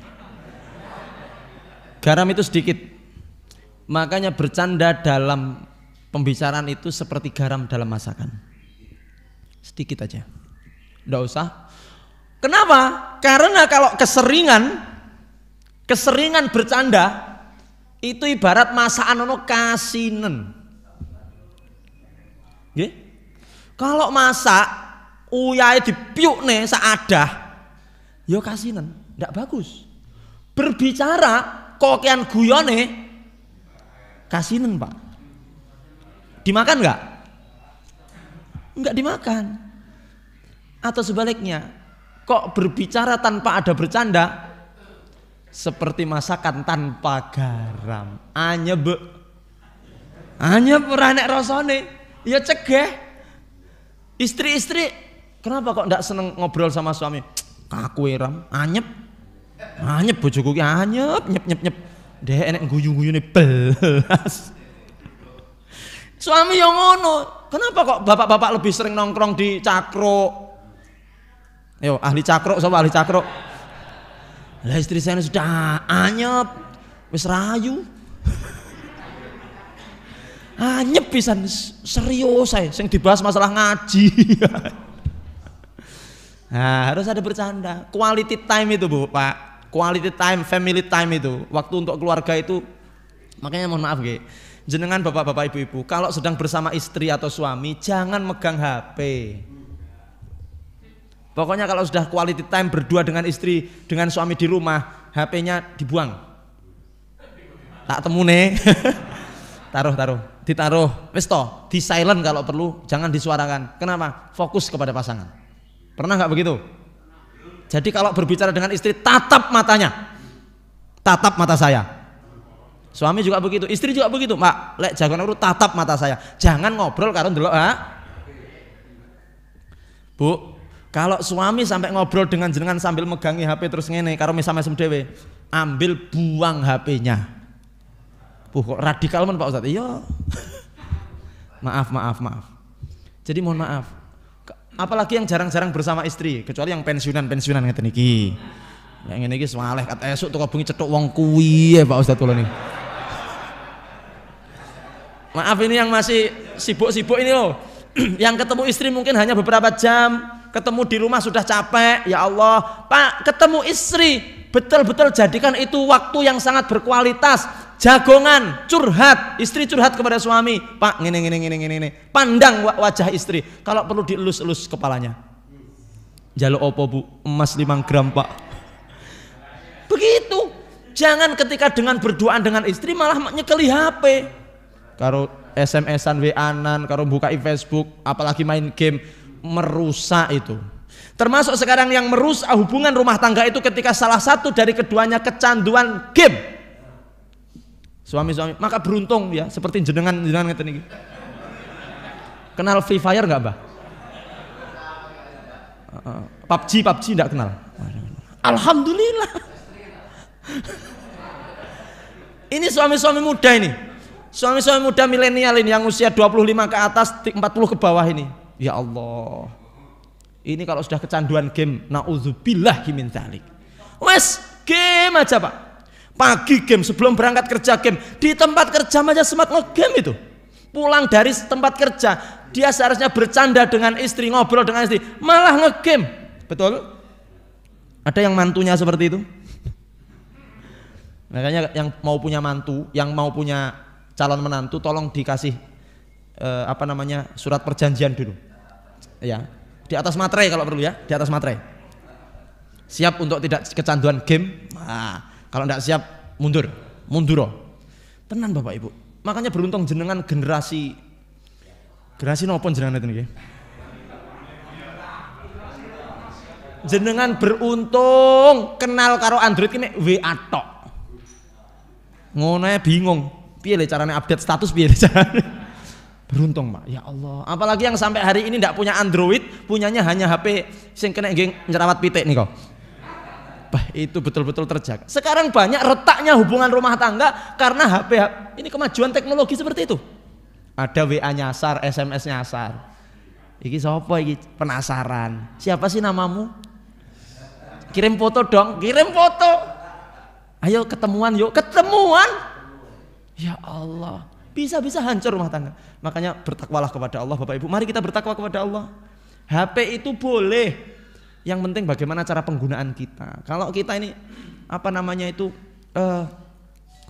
Garam itu sedikit. Makanya bercanda dalam pembicaraan itu seperti garam dalam masakan. Sedikit aja. Nggak usah. Kenapa? Karena kalau keseringan bercanda itu ibarat masakan ono kasinen. Nggih? Kalau masak uyahe dipiukne saadah ya kasinen, ndak bagus. Berbicara kokean guyone kasinen, Pak. Dimakan enggak? Enggak dimakan. Atau sebaliknya, kok berbicara tanpa ada bercanda seperti masakan tanpa garam. Anyep ora nek rasane, ya cegah. Istri-istri kenapa kok ndak seneng ngobrol sama suami? Kaku ram, anyep bojoku ki anyep, nyep. Dek enek guyu-guyune belas. Suami yang ngono. Kenapa kok bapak-bapak lebih sering nongkrong di cakruk? Yo, ahli cakruk sapa ahli cakruk? Lah istri saya sudah anyep, wis rayu. Anyep pisan, serius saya sing dibahas masalah ngaji. Nah, harus ada bercanda. Quality time itu, Bu, Pak. Quality time, family time itu. Waktu untuk keluarga itu. Makanya mohon maaf, nggih. Jenengan bapak-bapak ibu-ibu, kalau sedang bersama istri atau suami jangan megang HP. Pokoknya kalau sudah quality time berdua dengan istri, dengan suami di rumah, HP-nya dibuang. Tak temune. Ditaruh. Wis toh, di silent kalau perlu, jangan disuarakan. Kenapa? Fokus kepada pasangan. Pernah nggak begitu? Jadi kalau berbicara dengan istri, tatap matanya. Tatap mata saya. Suami juga begitu, istri juga begitu. Mbak, lek jagoan aku tatap mata saya. Jangan ngobrol karo ndelok, ha? Bu, kalau suami sampai ngobrol dengan jenengan sambil megangi HP terus ngene karo mesam-mesem dhewe, ambil buang HP-nya. Bu, kok radikal men Pak Ustadz? Iya. Maaf. Jadi mohon maaf. Apalagi yang jarang-jarang bersama istri, kecuali yang pensiunan ngeten iki. Yang ngene iki saleh kat esuk teko bengi cethuk wong kuwi ya Pak Ustadz kula niki. Maaf ini yang masih sibuk-sibuk ini loh. Yang ketemu istri mungkin hanya beberapa jam, ketemu di rumah sudah capek. Ya Allah, Pak, ketemu istri betul-betul jadikan itu waktu yang sangat berkualitas. Jagongan, curhat, istri curhat kepada suami, Pak ngene. Pandang wajah istri, kalau perlu dielus-elus kepalanya. Jaluk opo Bu? Emas 5 gram Pak. Begitu. Jangan ketika dengan berduaan dengan istri malah nyekeli HP. Karo SMS-an, WA-an, karo buka Facebook, apalagi main game, merusak itu. Termasuk sekarang yang merusak hubungan rumah tangga itu ketika salah satu dari keduanya kecanduan game. Suami-suami, maka beruntung ya seperti jenengan ngeten iki. Kenal Free Fire enggak, Mbah? PUBG enggak kenal. Alhamdulillah. Ini suami-suami muda ini. Suami-suami muda milenial ini yang usia 25 ke atas, 40 ke bawah ini. Ya Allah. Ini kalau sudah kecanduan game, naudzubillahi min dzalik. Wes, game aja, Pak. Pagi game, sebelum berangkat kerja game, di tempat kerja aja semat nge-game itu. Pulang dari tempat kerja, dia seharusnya bercanda dengan istri, ngobrol dengan istri, malah ngegame. Betul? Ada yang mantunya seperti itu? Makanya yang mau punya mantu, yang mau punya calon menantu, tolong dikasih surat perjanjian dulu. Ya, di atas materai kalau perlu ya, di atas materai. Siap untuk tidak kecanduan game. Nah, kalau tidak siap mundur. Tenan Bapak Ibu. Makanya beruntung jenengan generasi napa jenengan itu niki? Jenengan beruntung kenal karo Android ini WA tok. Ngono bingung. Piye le carane update status piye carane? Beruntung, Pak. Ya Allah. Apalagi yang sampai hari ini tidak punya Android, punyanya hanya HP sing kena nyerawat pitik nih kok. Bah, itu betul-betul terjaga. Sekarang banyak retaknya hubungan rumah tangga karena HP. Ini kemajuan teknologi seperti itu. Ada WA nyasar, SMS nyasar. Iki sapa iki? Penasaran. Siapa sih namamu? Kirim foto dong, kirim foto. Ayo ketemuan yuk, ketemuan. Ya Allah, bisa-bisa hancur rumah tangga. Makanya bertakwalah kepada Allah, Bapak Ibu. Mari kita bertakwa kepada Allah. HP itu boleh. Yang penting bagaimana cara penggunaan kita. Kalau kita ini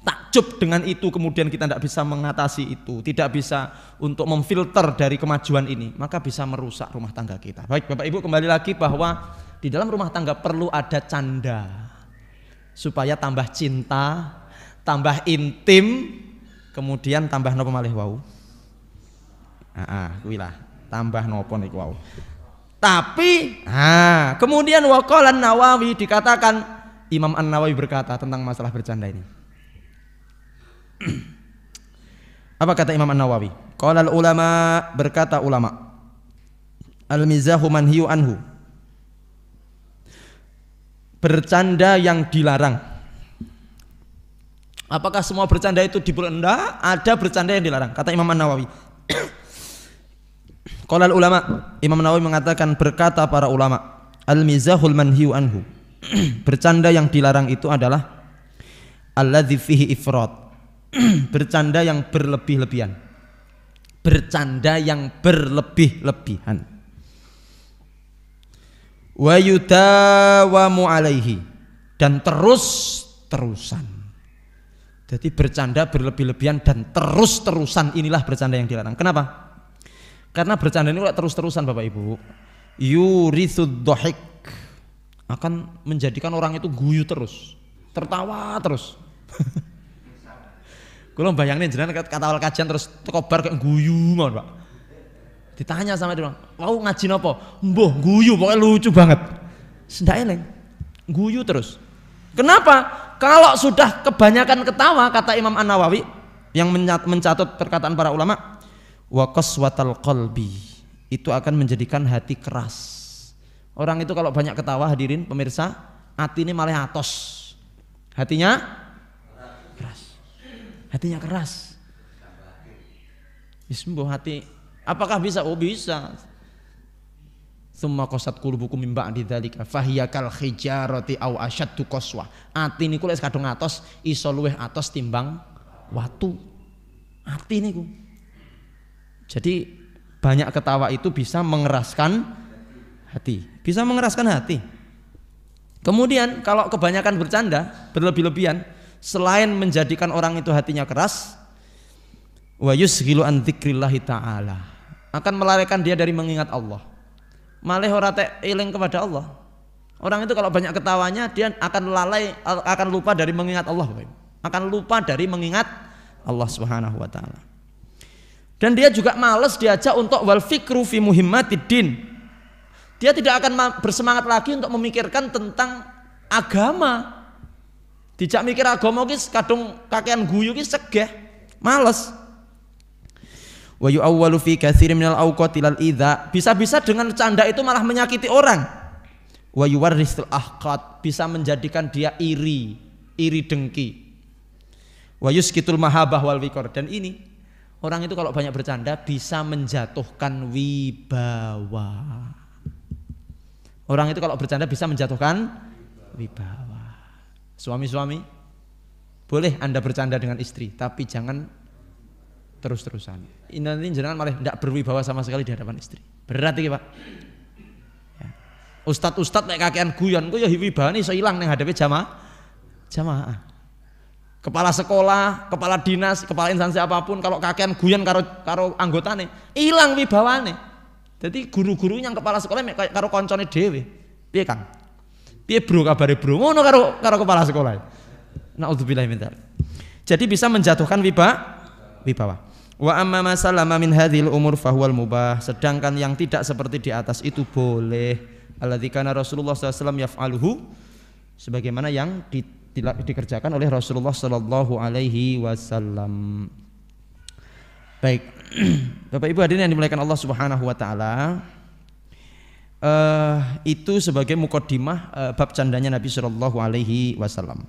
takjub dengan itu, kemudian kita tidak bisa mengatasi itu, tidak bisa untuk memfilter dari kemajuan ini, maka bisa merusak rumah tangga kita. Baik Bapak Ibu, kembali lagi bahwa di dalam rumah tangga perlu ada canda supaya tambah cinta, tambah intim, kemudian tambah nopo malih wau. Kuwi lah, tambah nopo niku wau. Tapi kemudian waqalan Nawawi, dikatakan Imam An-Nawawi berkata tentang masalah bercanda ini. Apa kata Imam An-Nawawi? Qala ulama, berkata ulama, al-mizahu manhiyu anhu. Bercanda yang dilarang. Apakah semua bercanda itu dibolehkan? Enggak, ada bercanda yang dilarang. Kata Imam An-Nawawi. Qala ulama, Imam Nawawi mengatakan, berkata para ulama, al-mizahul manhiyu anhu. Bercanda yang dilarang itu adalah alladzi fihi ifrat. Bercanda yang berlebih-lebihan. Bercanda yang berlebih-lebihan. Wa yudawamu alaihi, dan terus-terusan. Jadi bercanda berlebih-lebihan dan terus-terusan, inilah bercanda yang dilarang. Kenapa? Karena bercanda ini terus-terusan Bapak Ibu, yurithud dhahik, akan menjadikan orang itu guyu terus, tertawa terus. Kalau bayangin jenengan kata awal kajian terus tekobar kayak guyu mon Pak. Ditanya sama dia, "Mau ngaji napa?" "Mbuh guyu, pokoknya lucu banget." Sendak eleng. Guyu terus. Kenapa? Kalau sudah kebanyakan ketawa, kata Imam An-Nawawi yang mencatat perkataan para ulama, wa qaswatal qalbi, itu akan menjadikan hati keras. Orang itu kalau banyak ketawa, hadirin pemirsa, hati ini malah atos. Hatinya keras. Hatinya keras. Bismillah hati. Apakah bisa? Oh bisa. Summa qasat qulubukum min ba'di dzalika fahiya kal hijarati aw asyaddu qaswah. Ati niku lek kadung atos iso luweh atos timbang watu. Ati niku. Jadi banyak ketawa itu bisa mengeraskan hati, bisa mengeraskan hati. Kemudian kalau kebanyakan bercanda, berlebih-lebihan, selain menjadikan orang itu hatinya keras, wa yusghilu an dzikrillahi ta'ala, akan melarikan dia dari mengingat Allah. Malah ora eling kepada Allah. Orang itu kalau banyak ketawanya, dia akan lalai, akan lupa dari mengingat Allah, akan lupa dari mengingat Allah Subhanahu wa taala. Dan dia juga malas diajak untuk wal fikru fi muhimmatiddin. Dia tidak akan bersemangat lagi untuk memikirkan tentang agama. Dijak mikir agama ki kadung kakean guyu ki segeh, males. Wa yu'awwalu fi katsirin minal awqati lal idza, bisa-bisa dengan canda itu malah menyakiti orang. Wa yuwarrisul ahqad, bisa menjadikan dia iri dengki. Wa yuskitul mahabbah wal wiqar, dan ini orang itu kalau banyak bercanda bisa menjatuhkan wibawa. Orang itu kalau bercanda bisa menjatuhkan wibawa. Suami-suami, boleh Anda bercanda dengan istri, tapi jangan terus-terusan. Nanti jenengan malah tidak berwibawa sama sekali di hadapan istri. Berat iki, Pak. Ya. Ustad-ustad nek kakean guyon ku ya wibawane iso ilang ning hadape jamaah. Kepala sekolah, kepala dinas, kepala instansi apapun kalau kakean guyon karo anggotane, ilang wibawane. Jadi guru-guru yang kepala sekolah karo koncone dhewe. Piye, Kang? Piye bro kabare bro? Ngono karo kepala sekolah. Nauzubillahi min dzalik. Jadi bisa menjatuhkan wibawa. Wa amma ma salama min hadhil umur fahuwal mubah. Sedangkan yang tidak seperti di atas itu boleh. Alladzi kana Rasulullah sallallahu alaihi wasallam yaf'aluhu, sebagaimana yang dikerjakan oleh Rasulullah sallallahu alaihi wasallam. Baik. Bapak Ibu hadirin yang dimuliakan Allah Subhanahu wa taala. Itu sebagai mukaddimah bab candanya Nabi sallallahu alaihi wasallam.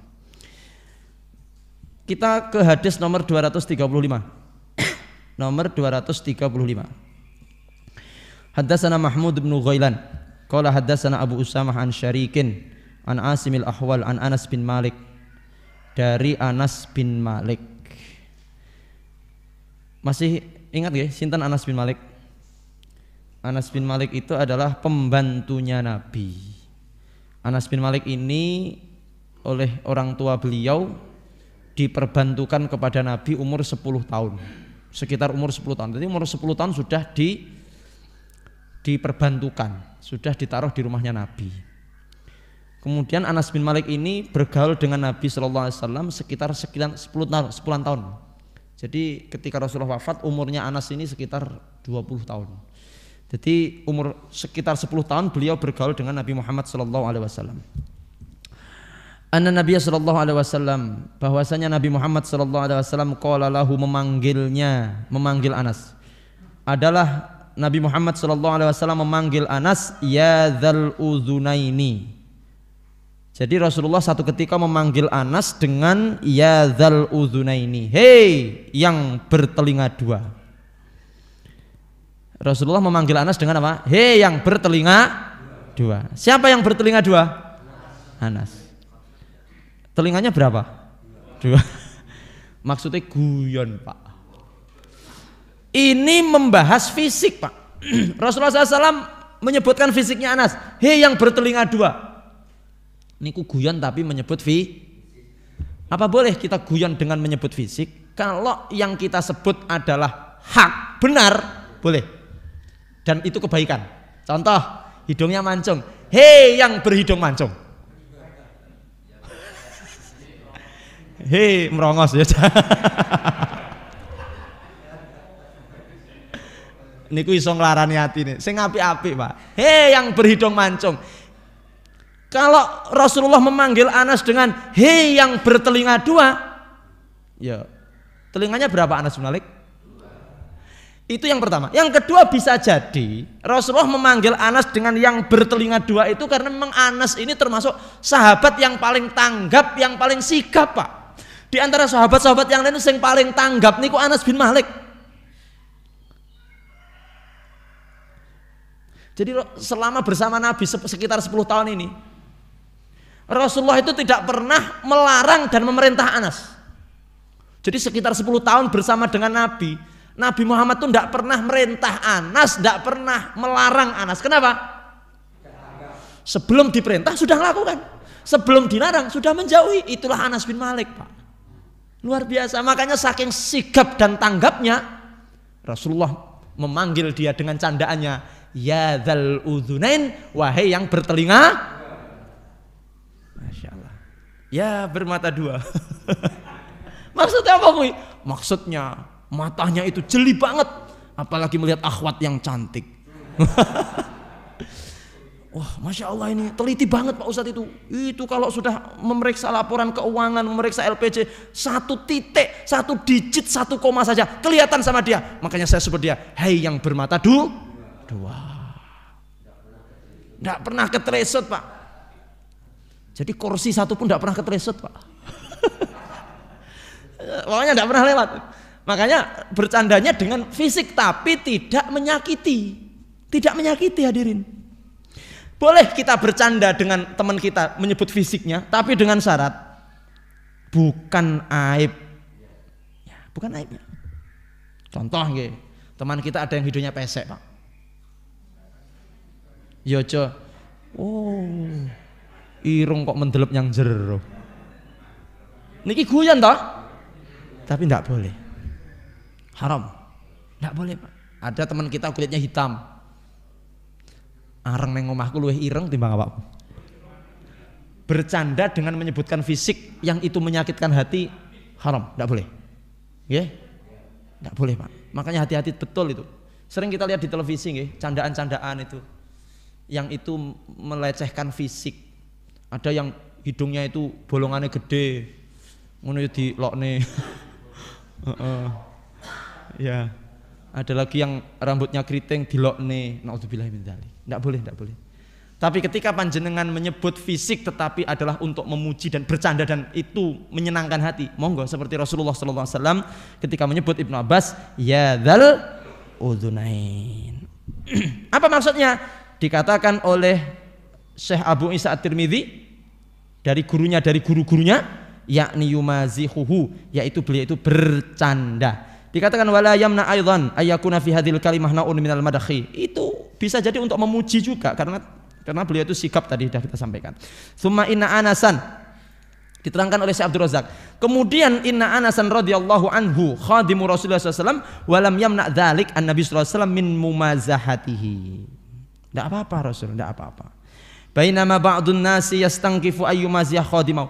Kita ke hadis nomor 235. Nomor 235. Haddatsana Mahmud bin Ghailan qala haddatsana Abu Usamah an Syarikin an Asimil Ahwal an Anas bin Malik, dari Anas bin Malik. Masih ingat ya sinten Anas bin Malik? Anas bin Malik itu adalah pembantunya Nabi. Anas bin Malik ini oleh orang tua beliau diperbantukan kepada Nabi umur 10 tahun. Sekitar umur 10 tahun. Jadi umur 10 tahun sudah diperbantukan, sudah ditaruh di rumahnya Nabi. Kemudian Anas bin Malik ini bergaul dengan Nabi sallallahu alaihi wasallam sekitar 10 tahun. Jadi ketika Rasulullah wafat umurnya Anas ini sekitar 20 tahun. Jadi umur sekitar 10 tahun beliau bergaul dengan Nabi Muhammad sallallahu alaihi wasallam. Anna Nabiya sallallahu alaihi wasallam, bahwasanya Nabi Muhammad sallallahu alaihi wasallam qala lahu, memanggil Anas. Adalah Nabi Muhammad sallallahu alaihi wasallam memanggil Anas, ya dzal udzunaini. Jadi Rasulullah satu ketika memanggil Anas dengan ya dzal udzunaini. Hei yang bertelinga dua. Rasulullah memanggil Anas dengan apa? Hei yang bertelinga dua. Siapa yang bertelinga dua? Anas. Telinganya berapa? Dua. Maksudnya guyon, Pak. Ini membahas fisik, Pak. Rasulullah SAW menyebutkan fisiknya Anas. Hei yang bertelinga dua. Ini guyon tapi menyebut Apa boleh kita guyon dengan menyebut fisik? Kalau yang kita sebut adalah hak, benar, boleh. Dan itu kebaikan. Contoh, hidungnya mancung. Hei yang berhidung mancung. Hei merongos ya. Niku iso nglarani atine. Sing apik-apik, Pak. Hei yang berhidung mancung. Kalau Rasulullah memanggil Anas dengan hei yang bertelinga dua, ya telinganya berapa Anas bin Malik? Itu yang pertama. Yang kedua, bisa jadi Rasulullah memanggil Anas dengan yang bertelinga dua itu karena memang Anas ini termasuk sahabat yang paling tanggap, yang paling sigap, Pak. Di antara sahabat-sahabat yang lain yang paling tanggap niku Anas bin Malik. Jadi selama bersama Nabi sekitar 10 tahun ini, Rasulullah itu tidak pernah melarang dan memerintah Anas. Jadi sekitar 10 tahun bersama dengan Nabi, Nabi Muhammad itu tidak pernah merintah Anas, tidak pernah melarang Anas. Kenapa? Sebelum diperintah sudah melakukan, sebelum dilarang sudah menjauhi. Itulah Anas bin Malik, Pak. Luar biasa. Makanya saking sigap dan tanggapnya, Rasulullah memanggil dia dengan candaannya, ya dzal udzunain, wahai yang bertelinga. Masya Allah. Ya bermata dua. Maksudnya apa, Bu? Maksudnya matanya itu jeli banget, apalagi melihat akhwat yang cantik. Wah, Masya Allah, ini teliti banget Pak Ustadz itu. Itu kalau sudah memeriksa laporan keuangan, memeriksa LPJ, satu titik, satu digit, satu koma saja kelihatan sama dia. Makanya saya sebut dia, hei yang bermata dua. Tidak pernah ketresut, Pak. Jadi kursi satu pun tidak pernah ketresut, Pak. Pokoknya tidak pernah lewat. Makanya bercandanya dengan fisik tapi tidak menyakiti. Tidak menyakiti, hadirin. Boleh kita bercanda dengan teman kita menyebut fisiknya, tapi dengan syarat bukan aib. Ya, bukan aibnya. Contoh nggih, teman kita ada yang hidungnya pesek, Pak. Ya aja. Oh. Irung kok mendelep yang jero. Niki guyon toh? Tapi ndak boleh. Haram. Ndak boleh, Pak. Ada teman kita kulitnya hitam. Areng neng omahku luwih ireng timbang awakmu. Bercanda dengan menyebutkan fisik yang itu menyakitkan hati haram, ndak boleh. Nggih? Ndak boleh, Pak. Makanya hati-hati betul itu. Sering kita lihat di televisi nggih, candaan-candaan itu. Yang itu melecehkan fisik. Ada yang hidungnya itu bolongannya gede. Ngono dilokne. Ya. Ada lagi yang rambutnya keriting dilokne. Naudzubillah min dzalik. Ndak boleh, ndak boleh. Tapi ketika panjenengan menyebut fisik tetapi adalah untuk memuji dan bercanda dan itu menyenangkan hati, monggo seperti Rasulullah sallallahu alaihi wasallam ketika menyebut Ibnu Abbas, ya dzal udzunain. Apa maksudnya? Dikatakan oleh Syekh Abu Isa At-Tirmidzi dari gurunya, dari guru-gurunya, yakni yumazihuhu, yaitu beliau itu bercanda. Dikatakan wala yamna aidan ayyakuna fi hadhil kalimah naun minal madakhi. Itu bisa jadi untuk memuji juga karena beliau itu sikap tadi sudah kita sampaikan. Summa inna Anasan diterangkan oleh Syekh Abdul Razak. Kemudian inna Anasan radhiyallahu anhu khadimu Rasulullah sallallahu alaihi wasallam wa lam yamna dzalik an Nabi sallallahu alaihi wasallam min mumazahatihi. Tidak apa-apa Rasul, tidak apa-apa. Bainama ba'dun nasi yastangkifu ayyumaziyah khadimau.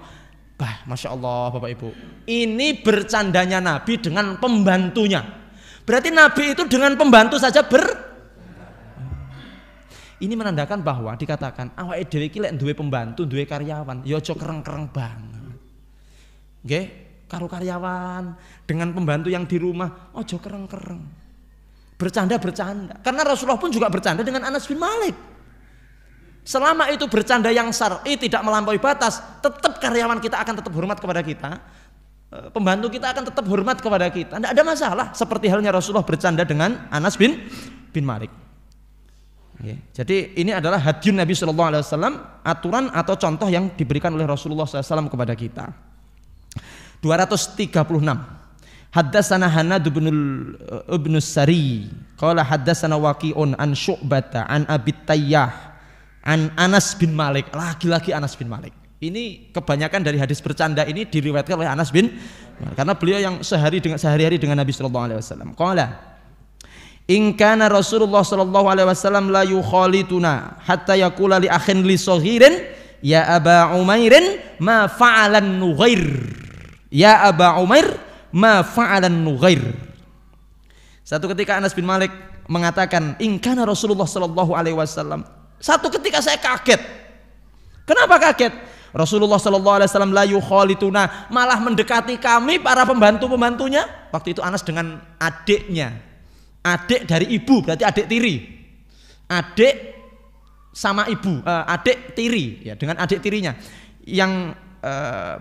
Bah, Masya Allah Bapak Ibu. Ini bercandanya Nabi dengan pembantunya. Berarti Nabi itu dengan pembantu saja Ini menandakan bahwa dikatakan awake dhewe iki lek duwe pembantu, duwe karyawan, ya aja kereng-kereng banget. Nggih, karo karyawan, dengan pembantu yang di rumah, aja kereng-kereng. Bercanda-bercanda. Karena Rasulullah pun juga bercanda dengan Anas bin Malik. Selama itu bercanda yang syar'i, tidak melampaui batas, tetap karyawan kita akan tetap hormat kepada kita. Pembantu kita akan tetap hormat kepada kita. Tidak ada masalah. Seperti halnya Rasulullah bercanda dengan Anas bin Malik. Jadi ini adalah hadiun Nabi Shallallahu Alaihi Wasallam, aturan atau contoh yang diberikan oleh Rasulullah SAW kepada kita. 236. Haddatsana Hanad ibn Sari qala haddatsana Waqi'un an Syu'bata an Abi Tayyah an Anas bin Malik. Lagi-lagi Anas bin Malik. Ini kebanyakan dari hadis bercanda ini diriwayatkan oleh Anas bin Malik karena beliau yang sehari-hari dengan Nabi sallallahu alaihi wasallam. Qala in kana Rasulullah sallallahu alaihi wasallam la yukhalituna hatta yaqula li akhin li saghirin ya Aba Umairin ma fa'alan Nughair. Ya Aba Umair ma fa'alan Nughair. Satu ketika Anas bin Malik mengatakan in kana Rasulullah sallallahu alaihi wasallam. Satu ketika saya kaget. Kenapa kaget? Rasulullah sallallahu alaihi wasallam la yukhalituna, malah mendekati kami para pembantu-pembantunya. Waktu itu Anas dengan adiknya. Adik dari ibu, berarti adik tiri. Adik sama ibu, adik tiri ya, dengan adik tirinya yang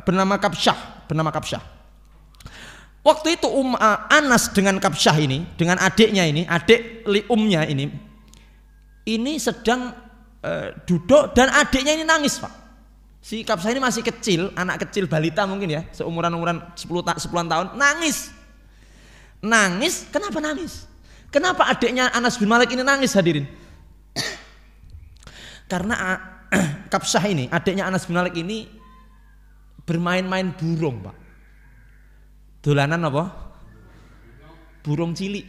bernama Kabsyah. Waktu itu Anas dengan Kabsyah ini, dengan adiknya ini, adik liumnya ini sedang duduk dan adiknya ini nangis, Pak. Si Kabsyah ini masih kecil, anak kecil balita mungkin ya, seumuran 10-an tahun, nangis. Nangis, kenapa nangis? Kenapa adiknya Anas bin Malik ini nangis, hadirin? Karena Kabsyah ini, adiknya Anas bin Malik ini bermain-main burung, Pak. Dolanan apa? Burung cilik.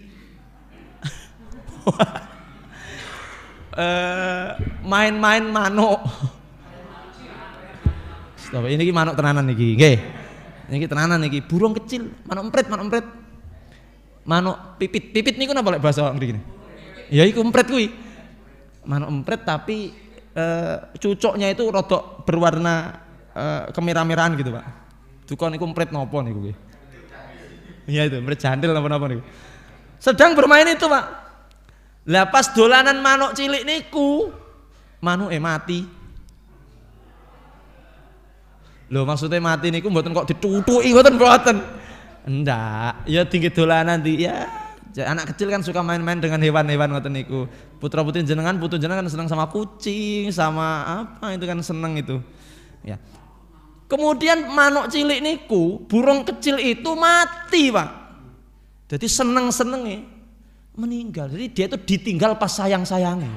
Main-main manuk. Stop, ini manuk tenanan niki, nggih. Niki tenanan niki, burung kecil, manuk empret. Manuk pipit niku napa lek bahasa ngriki? Ya iku empret kuwi. Manuk empret tapi cucuknya itu rodok berwarna kemerah-merahan gitu, Pak. Duka niku empret napa niku nggih? Iya itu, empret jandil napa-napa niku. Sedang bermain itu, Pak. Lah pas dolanan manuk cilik niku, manuke mati. Lho maksudnya mati niku mboten kok ditutuki mboten. Enggak, ya tinggi dolanan ya. Anak kecil kan suka main-main dengan hewan-hewan ngoten niku. Putra-putri jenengan, putu jenengan kan seneng sama kucing, sama apa itu kan seneng itu. Ya. Kemudian manuk cilik niku, burung kecil itu mati, Pak. Jadi seneng-senenge meninggal. Jadi dia itu ditinggal pas sayang-sayangnya.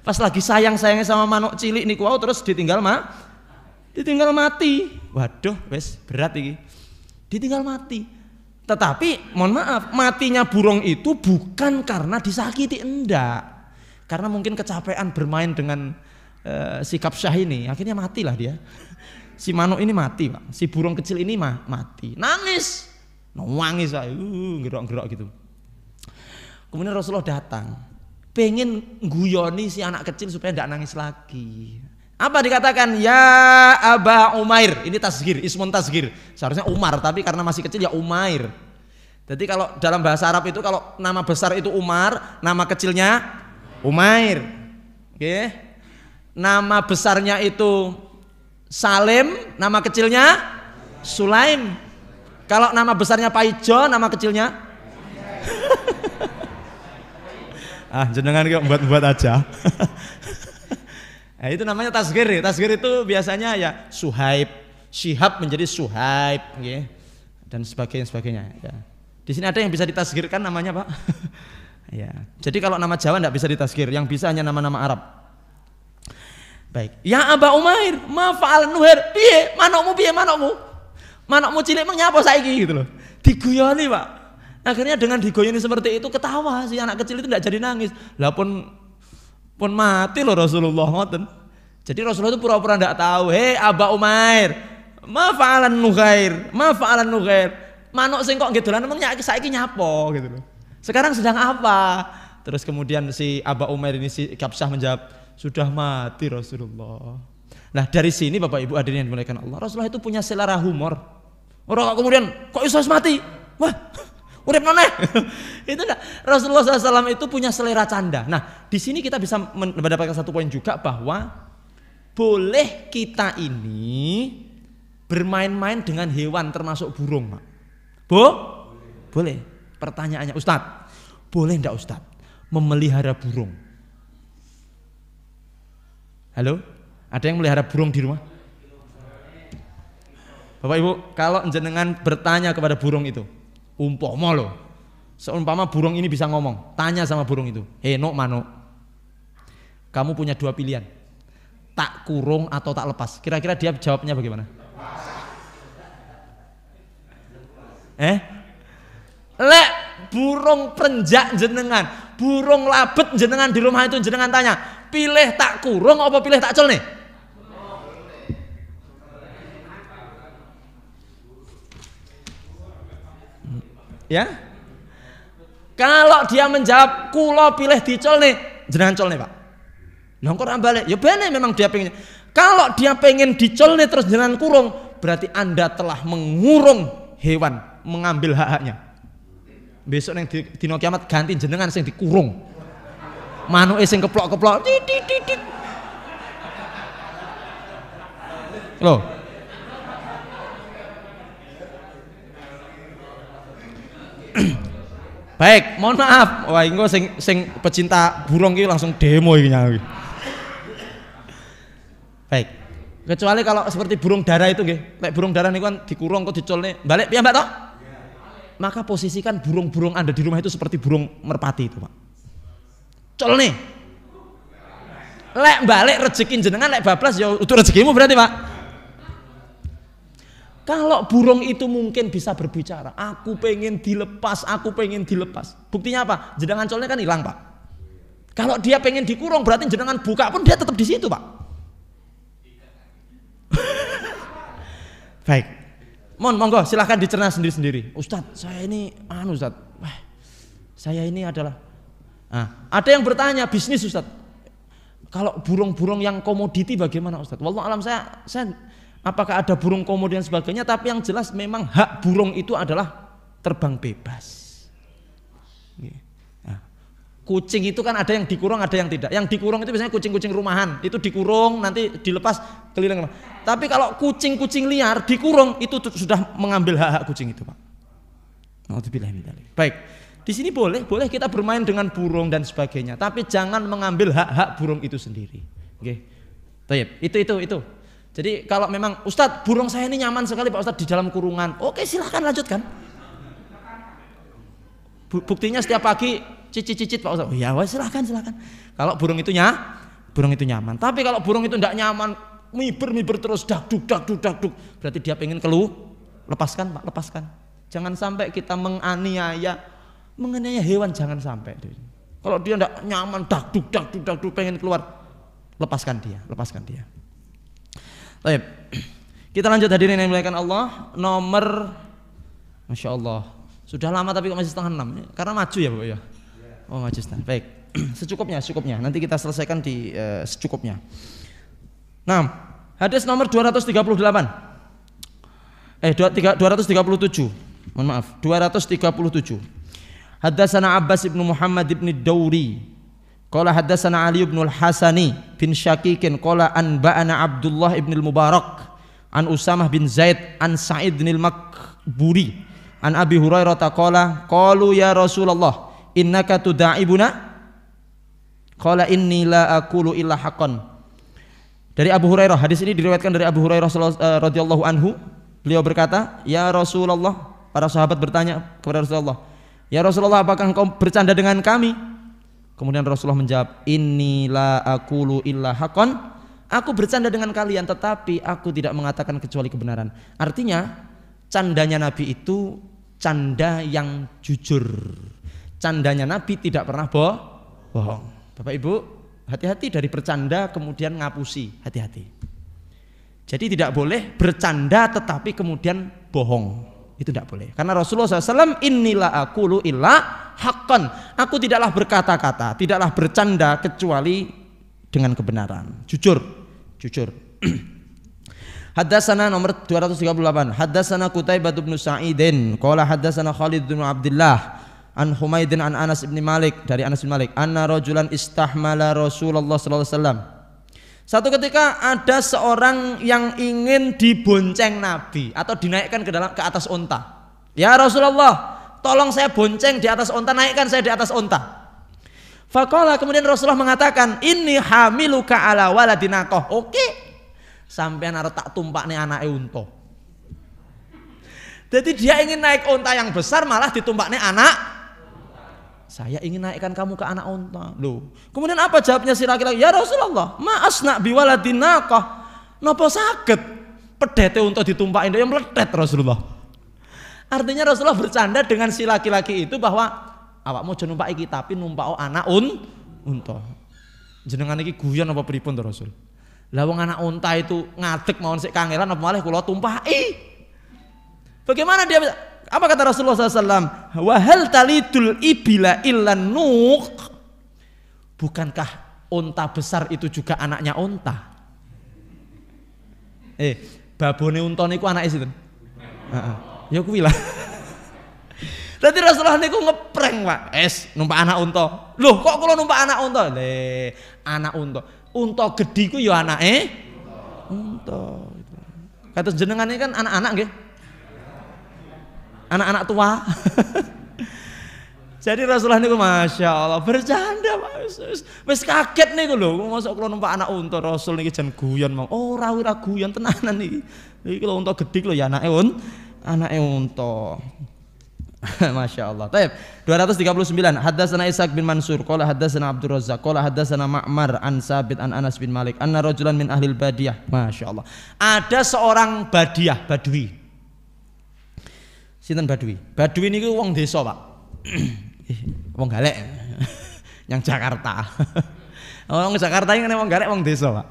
Pas lagi sayang-sayangnya sama manuk cilik niku terus ditinggal mati. Waduh, wes berat iki. Ditinggal mati. Tetapi mohon maaf, matinya burung itu bukan karena disakiti, enggak. Karena mungkin kecapean bermain dengan si kapsyah ini, akhirnya matilah dia. Si manuk ini mati, Pak. Si burung kecil ini mati. Nangis saya, gerok-gerok gitu. Kemudian Rasulullah datang, pengen guyoni si anak kecil supaya tidak nangis lagi. Apa dikatakan? Ya Aba Umair. Ini tasghir, ismun tasghir. Seharusnya Umar, tapi karena masih kecil ya Umair. Jadi kalau dalam bahasa Arab itu kalau nama besar itu Umar, nama kecilnya Umair. Oke. Nama besarnya itu Salim, nama kecilnya Sulaim. Kalau nama besarnya Paijo, nama kecilnya jenengan buat aja. Nah, itu namanya tasghir. Tasghir itu biasanya ya Suhaib, Syihab menjadi Suhaib, okay. Dan sebagainya. Ya. Di sini ada yang bisa ditasghirkan namanya, Pak. Ya. Jadi kalau nama Jawa tidak bisa ditasghir, yang bisa hanya nama-nama Arab. Baik. Ya Aba Umair, ma fa'al nuher, piye manukmu? Manukmu cilik emang nyapa saiki gitu loh. Diguyoni, Pak. Akhirnya dengan diguyoni seperti itu ketawa si anak kecil itu tidak jadi nangis. Lah pun mati loh Rasulullah ngoten. Jadi Rasulullah itu pura-pura tidak tahu. Hei Aba Umair, ma fa'alan nughair. Manuk sing kok nggih dolan emang saiki nyapo gitu loh. Sekarang sedang apa? Terus kemudian si Aba Umair ini si Kapsyah menjawab, sudah mati Rasulullah. Nah dari sini Bapak Ibu hadirin yang dimuliakan Allah, Rasulullah itu punya selera humor. Orang kemudian kok Yesus mati? Wah, urip noneh. Itu enggak. Rasulullah SAW itu punya selera canda. Nah, di sini kita bisa mendapatkan satu poin juga bahwa boleh kita ini bermain-main dengan hewan termasuk burung, Pak. Boleh. Pertanyaannya, Ustadz, boleh enggak Ustadz memelihara burung? Halo? Ada yang melihara burung di rumah? Bapak Ibu, kalau jenengan bertanya kepada burung itu, umpama loh, seumpama burung ini bisa ngomong, tanya sama burung itu, hei manuk, kamu punya dua pilihan, tak kurung atau tak lepas. Kira-kira dia jawabnya bagaimana? Lek burung perenjak jenengan, burung labet jenengan di rumah itu jenengan tanya, pilih tak kurung apa pilih tak col nih? Ya, kalau dia menjawab kulo pilih dicol nih, jenengan col nih Pak. Nongkor balik, ya bener memang dia pengen. Kalau dia pengen dicol nih terus jenengan kurung, berarti Anda telah mengurung hewan, mengambil hak-haknya. Besok yang dino kiamat ganti jenengan sing dikurung. Manuke sing keplok-keplok. Loh. Baik, mohon maaf. Wah, engko sing pecinta burung iki langsung demo iki nyawi. Baik. Kecuali kalau seperti burung dara itu nggih. Lek burung dara niku kan dikurung kok dicolne balik piye Mbak toh? Maka posisikan burung-burung Anda di rumah itu seperti burung merpati itu, Pak. Colne. Lek balik rezeki jenengan lek bablas ya utuh rezekimu berarti, Pak. Kalau burung itu mungkin bisa berbicara, aku pengen dilepas. Buktinya apa? Jenengan colnya kan hilang, Pak. Kalau dia pengen dikurung, berarti jenengan buka pun dia tetap di situ, Pak. Baik. Monggo silahkan dicerna sendiri-sendiri. Ustadz, saya ini Ustadz. Wah, saya ini adalah. Nah, ada yang bertanya bisnis Ustadz. Kalau burung-burung yang komoditi bagaimana Ustadz? Wallahu alam saya apakah ada burung komodi dan sebagainya, tapi yang jelas memang hak burung itu adalah terbang bebas. Nah, kucing itu kan ada yang dikurung, ada yang tidak. Yang dikurung itu biasanya kucing-kucing rumahan, itu dikurung nanti dilepas keliling. Tapi kalau kucing-kucing liar dikurung itu sudah mengambil hak-hak kucing itu, Pak. Baik, di sini boleh kita bermain dengan burung dan sebagainya, tapi jangan mengambil hak-hak burung itu sendiri. Oke, itu. Jadi kalau memang Ustadz burung saya ini nyaman sekali Pak Ustadz di dalam kurungan, oke silahkan lanjutkan. Buktinya setiap pagi cicit-cicit Pak Ustaz. Oh ya, silakan. Kalau burung itu nyaman. Tapi kalau burung itu tidak nyaman, miber terus dakduk, berarti dia pengen lepaskan Pak, lepaskan. Jangan sampai kita menganiaya hewan, jangan sampai. Kalau dia tidak nyaman, dakduk, pengen keluar, lepaskan dia. Baik. Kita lanjut hadirin yang dimuliakan Allah. Nomor, Masya Allah, sudah lama tapi kok masih 5:30. Karena maju ya Bapak ya. Oh maju setengah. Baik. Secukupnya. Nanti kita selesaikan di secukupnya. Nah, hadis nomor 237. Mohon maaf, 237. Haddatsana Abbas ibn Muhammad ibn Dauri. Qala haddatsana Ali ibn al-Hasani bin Syakikin qala anba'ana Abdullah ibn al-Mubarak an Usamah bin Zaid an Sa'id bin al-Makburi an Abi Hurairah qala qalu ya Rasulullah innaka tuda'ibuna qala inni la aqulu illa haqqan. Dari Abu Hurairah, hadis ini diriwayatkan dari Abu Hurairah radhiyallahu anhu. Beliau berkata, "Ya Rasulullah," para sahabat bertanya kepada Rasulullah, "Ya Rasulullah, apakah engkau bercanda dengan kami?" Kemudian Rasulullah menjawab, "Inni la aqulu illa haqqan." Aku bercanda dengan kalian, tetapi aku tidak mengatakan kecuali kebenaran. Artinya, candanya Nabi itu canda yang jujur. Candanya Nabi tidak pernah bohong. Bapak Ibu, hati-hati dari bercanda kemudian ngapusi, hati-hati. Jadi tidak boleh bercanda tetapi kemudian bohong, itu tidak boleh. Karena Rasulullah SAW, "Innila aqulu illa haqqan." Aku tidaklah berkata-kata, tidaklah bercanda kecuali dengan kebenaran, jujur. Haddatsana nomor 238. Haddatsana Qutaibah bin Sa'idin qala haddatsana Khalid bin Abdullah an Humaidin an Anas bin Malik, dari Anas bin Malik, anna rajulan istahmala Rasulullah sallallahu alaihi wasallam. Satu ketika ada seorang yang ingin dibonceng Nabi atau dinaikkan ke atas unta. Ya Rasulullah, tolong saya bonceng di atas unta, naikkan saya di atas unta. Faqala, kemudian Rasulullah mengatakan, "Inni hamiluka ala waladinaqah." Oke. Sampean arep tak tumpakne anake unta. Jadi dia ingin naik unta yang besar malah ditumpakne anak. Saya ingin naikkan kamu ke anak unta. Loh. Kemudian apa jawabnya si laki-laki? Ya Rasulullah, ma asna biwaladin naqah. Napa saged pedete unta ditumpakin yang meledet Rasulullah. Artinya Rasulullah bercanda dengan si laki-laki itu bahwa awakmu aja numpak iki tapi numpak anak unta. Jenengan iki guyon apa pripun to Rasul? Lah wong anak unta itu ngadeg mawon sik kangelan apa malah kula tumpaki. Bagaimana dia bisa? Apa kata Rasulullah SAW? Wahal talidul ibila illan nuq. Bukankah unta besar itu juga anaknya unta? Babone unta niku anake sinten? Ya kuwi lah. Dadi Rasulullah niku ngeprank, Pak. Numpak anak unta. Loh, kok kula numpak anak unta? Anak unta. Unta gedhi ku ya anake unta. Kados jenengan ini kan anak-anak nggih. Anak-anak tua. Jadi Rasulullah niku Masya Allah bercanda Pak. Wis kaget niku lho, mosok kula numpak anak unta, Rasul niki jan guyon mong. Ora guyon tenanan niki. Iki lho unta gedhi lho ya anake unta. Masya Allah. Baik, 239. Haddatsana Ishaq bin Mansur qala haddatsana Abdul Razzaq qala haddatsana Ma'mar an Sabit an Anas bin Malik anna rajulan min ahlil badiyah. Masya Allah. Ada seorang badui. Sinten badui? Badui niku wong desa, Pak. Wong galek. Yang Jakarta. Wong Jakarta iki kene wong galek wong desa, Pak.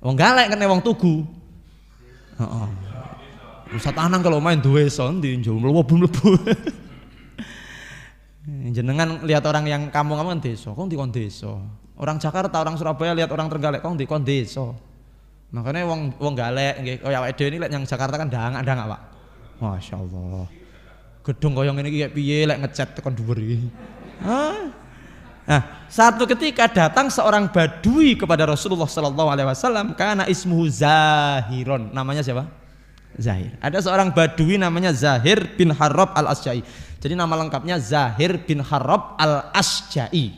Wong galek kene wong tugu. Heeh. Ustaz Anang kalau main desa ndi mlebu. Jenengan lihat orang yang kampung-kampung desa, kok ndi kon desa. Orang Jakarta, orang Surabaya lihat orang Trenggalek, kok ndi kon desa. Makanya wong galek nggih kaya awake dhewe iki lek yang Jakarta kan dangak-dangak, Pak. Masya Allah. Gedung koyo ngene iki kayak piye lek ngecat tekan dhuwur iki. Nah, satu ketika datang seorang badui kepada Rasulullah sallallahu alaihi wasallam, kana ismuhu Zahiron. Namanya siapa? Zahir. Ada seorang badui namanya Zahir bin Harrab al-Asja'i. Jadi nama lengkapnya Zahir bin Harrab al-Asja'i.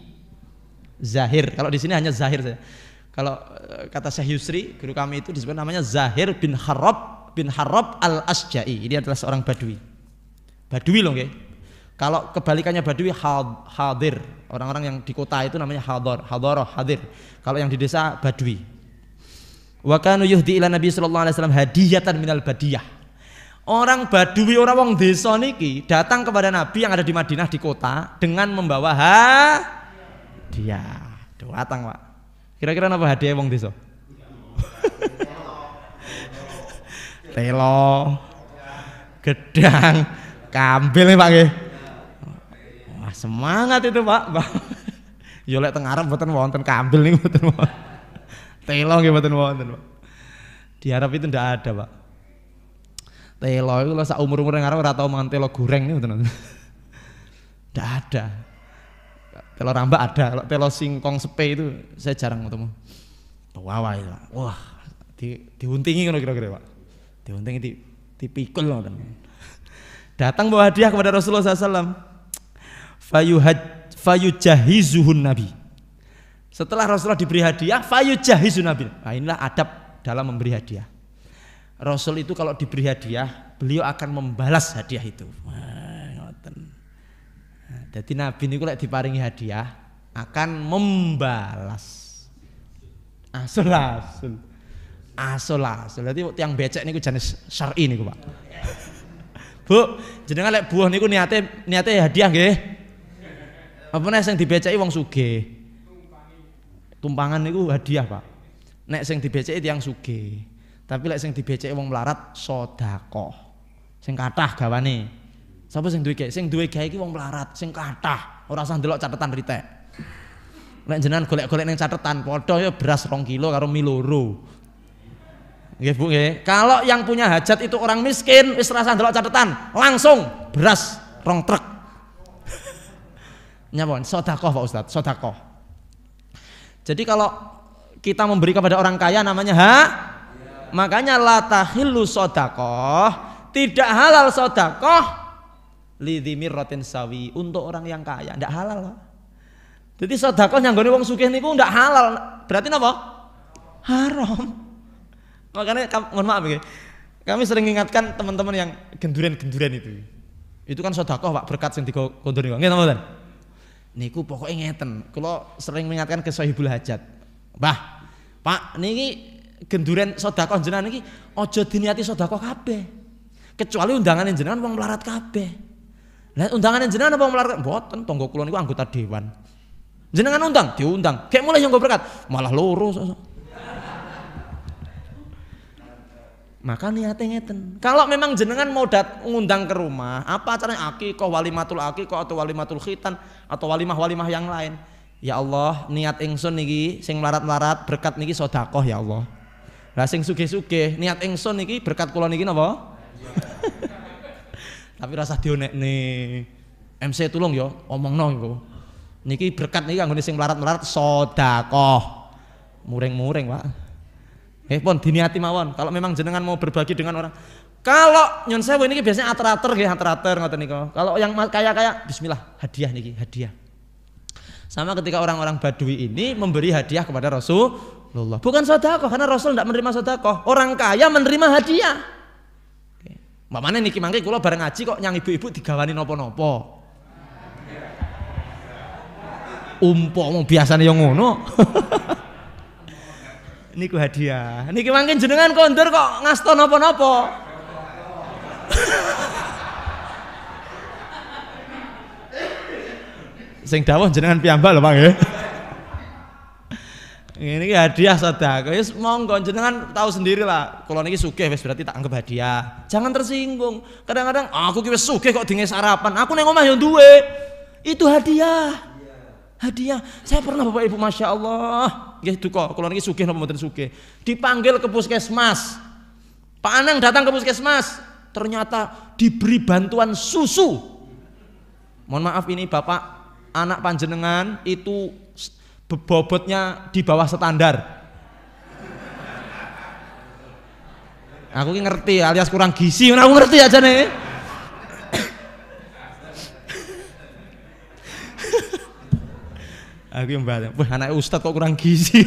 Zahir. Kalau di sini hanya Zahir saja. Kalau kata Syekh Yusri, guru kami itu disebut namanya Zahir bin Harrab al-Asja'i. Ini adalah seorang badui. Badui loh nggih. Kalau kebalikannya badui hadir. Orang-orang yang di kota itu namanya hadoroh, hadir. Kalau yang di desa badui. Wa kanu yuhdi ila Nabi sallallahu alaihi wasallam hadiyatan minal badiyah. Orang badui, orang wong desa niki datang kepada Nabi yang ada di Madinah di kota dengan membawa hadiah. Datang, Pak. Kira-kira apa hadiah wong desa? Telo, gedang, kambil nih Pak nggih. Wah, semangat itu Pak. Yo lek teng Arab mboten wonten kambil niku mboten wonten. Telo nggih mboten wonten, Pak. Di Arab itu ndak ada, Pak. Telo itu lho sak umur-umur nang Arab ora tau mangan telo goreng niku mboten. Ndak ada. Telo rambak ada, kalau telo singkong sepe itu saya jarang ketemu. Wah, itu Pak. Wah, diuntingi ngono kira-kira, Pak. Diuntingi dipikul ngoten. Datang bawa hadiah kepada Rasulullah SAW. Fayujahizuhun Nabi. Setelah Rasulullah diberi hadiah, fayujahizun Nabi. Nah, inilah adab dalam memberi hadiah. Rasul itu kalau diberi hadiah, beliau akan membalas hadiah itu. Jadi Nabi ini kalau diparingi hadiah akan membalas. Asul. Jadi tiang becek niku jenis syar'i niku Pak. Bu, jenengan lek buah niku niate hadiah nggih. Apa nek sing dibeceki wong sugih? Tumpangan niku hadiah Pak. Nek sing dibeceki tiang sugih. Tapi lek sing dibeceki wong melarat sedekah. Sing kathah gawane. Sapa sing duwe gawe? Sing duwe gawe iki wong melarat, sing kathah, ora usah ndelok catetan ritek. Nek jenengan golek-golek ning catetan, padha ya beras 2 kilo karo mie loro. Nggih Bu nggih. Kalau yang punya hajat itu orang miskin, wis ora usah ndelok catetan, langsung beras 2 truk. Nyapon? Sedekah Pak Ustaz, sedekah. Jadi kalau kita memberi kepada orang kaya namanya makanya la tahillu sedekah, tidak halal sedekah lidhimiratin sawi, untuk orang yang kaya ndak halal. Jadi sedekah nyanggone wong sugih niku ndak halal. Berarti napa? Haram. Makanya mohon maaf ya. Kami sering mengingatkan teman-teman yang genduren-genduren itu. Itu kan sedekah Pak, berkat sing dikondur niku. Nggih mboten? Niku pokoke ngeten. Kula sering mengingatkan ke sahibul hajat. Mbah, Pak niki genduren sedekah jenengan niki aja diniati sedekah kabeh. Kecuali undangan jenengan wong melarat kabeh. Lah undangan jenengan apa melarat? Mboten, tangga kula niku anggota dewan. Jenengan undang, diundang. Kayak mulai yang berkat, malah loro. Maka niatnya ngeten. Kalau memang jenengan mau ngundang ke rumah, apa acaranya akikah, walimatul akikah atau walimatul khitan atau walimah-walimah yang lain. Ya Allah, niat ingsun niki sing melarat-melarat berkat niki sedekah ya Allah. Lah sing sugih-sugih niat ingsun niki berkat kula niki napa? Tapi rasa dionekne. MC tulung ya omongno iku. Niki berkat niki kanggone sing melarat-melarat sedekah. Muring-muring, Pak. Pun diniati mawon. Kalau memang jenengan mau berbagi dengan orang. Kalau nyun sewu niki biasanya ater-ater nggih, ater-ater ngoten niku. Kalau yang kaya-kaya bismillah, hadiah niki, hadiah. Sama ketika orang-orang Badui ini memberi hadiah kepada Rasulullah. Bukan sedekah karena Rasul tidak menerima sedekah. Orang kaya menerima hadiah. Mbak mana niki mangke kula bareng ngaji kok yang ibu-ibu digawani napa-napa. Umpama biasane yo ngono. Niku hadiah. Niki mangke jenengan kondur kok ngasta napa-napa. Sing dawuh jenengan piyambak lho Pak nggih. Ini hadiah sedekah. Wis monggo jenengan tahu sendiri lah. Kalau niki sugih wis berarti tak anggap hadiah. Jangan tersinggung. Kadang-kadang aku ki wis sugih kok dinge sarapan. Aku ning omah yo duwe. Itu hadiah. Hadiah. Saya pernah Bapak Ibu Masya Allah. Nggih duka. Kalau niki sugih napa mboten sugih. Dipanggil ke puskesmas. Pak Anang datang ke puskesmas. Ternyata diberi bantuan susu. Mohon maaf ini Bapak anak panjenengan itu bobotnya di bawah standar. Aku ki ngerti alias kurang gizi, aku ngerti aja nih. Aku yang mbak, wah anak ustad kok kurang gizi.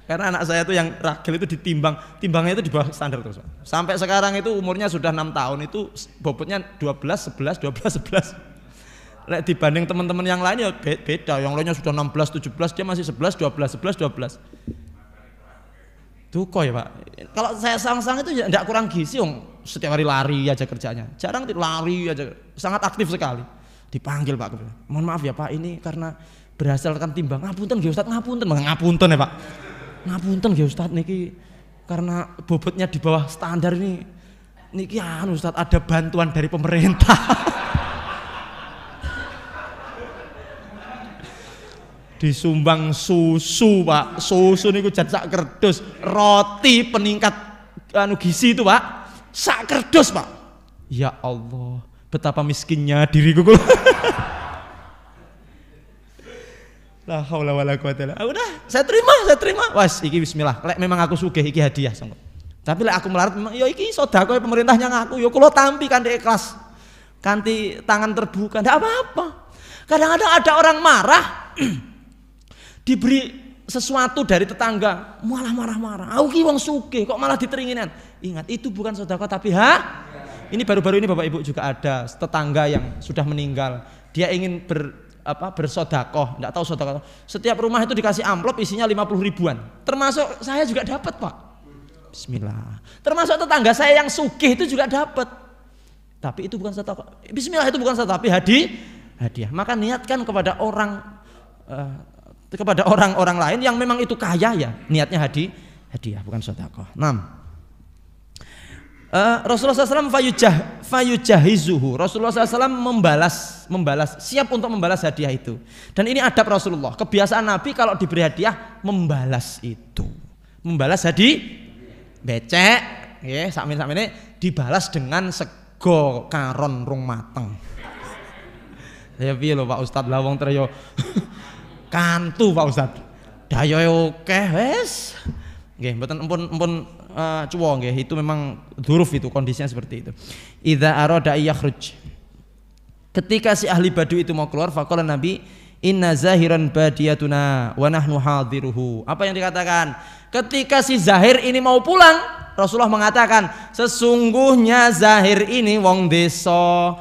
Karena anak saya itu yang ragil itu timbangnya itu di bawah standar terus. Sampai sekarang itu umurnya sudah 6 tahun itu bobotnya 12, 11, 12, 11. Lek dibanding teman-teman yang lain ya beda. Yang lainnya sudah 16, 17, dia masih 11, 12, 11, 12. Duko ya Pak. Kalau saya sang-sang itu ya enggak kurang gizi, setiap hari lari aja kerjanya. Jarang lari aja, sangat aktif sekali. Dipanggil Pak, mohon maaf ya Pak, ini karena berdasarkan timbang. Ngapunten nggih Ustaz, ngapunten ya Pak. Ngapunten nggih Ustaz niki karena bobotnya di bawah standar ini. Niki Ustaz ada bantuan dari pemerintah. Disumbang susu Pak. Susu niku jan sak kerdus, roti peningkat gizi itu Pak. Sak kerdus Pak. Ya Allah, betapa miskinnya diriku. La haula wala quwata illa billah. Udah, saya terima. Wes iki bismillah. Lek memang aku sugih iki hadiah sangko. Tapi lek aku melarat memang ya iki sedekah pemerintahnya ngaku ya kula tampi kanthi ikhlas. Kanthi tangan terbuka ndak apa-apa. Kadang-kadang ada orang marah diberi sesuatu dari tetangga malah marah-marah. Aku ki wong sugih kok malah diteringinan. Ingat itu bukan sedekah tapi ini baru-baru ini Bapak Ibu juga ada tetangga yang sudah meninggal. Dia ingin bersodakoh, enggak tahu sodakoh. Setiap rumah itu dikasih amplop isinya 50 ribuan. Termasuk saya juga dapat Pak. Bismillah. Termasuk tetangga saya yang sugih itu juga dapat. Tapi itu bukan sodakoh. Bismillah itu bukan sodakoh tapi hadiah. Maka niatkan kepada orang lain yang memang itu kaya ya. Niatnya hadiah bukan sodakoh. 6. Rasulullah SAW fayujahizuhu. Rasulullah SAW membalas, siap untuk membalas hadiah itu. Dan ini adab Rasulullah. Kebiasaan Nabi kalau diberi hadiah membalas itu. Membalas hadiah becek, ya, sakmene dibalas dengan sego karon rung mateng. Ya piye lho Pak Ustad, lah wong treyo kantu Pak Ustad. Dayoe akeh wis. Nggih, mboten empun cuwo nggih, itu memang dzuruf itu kondisinya seperti itu. Idza arada yakhruj. Ketika si ahli badu itu mau keluar, faqala Nabi, inna zahiran badiyatuna wa nahnu hadiruhu. Apa yang dikatakan? Ketika si Zahir ini mau pulang, Rasulullah mengatakan, sesungguhnya Zahir ini wong desa,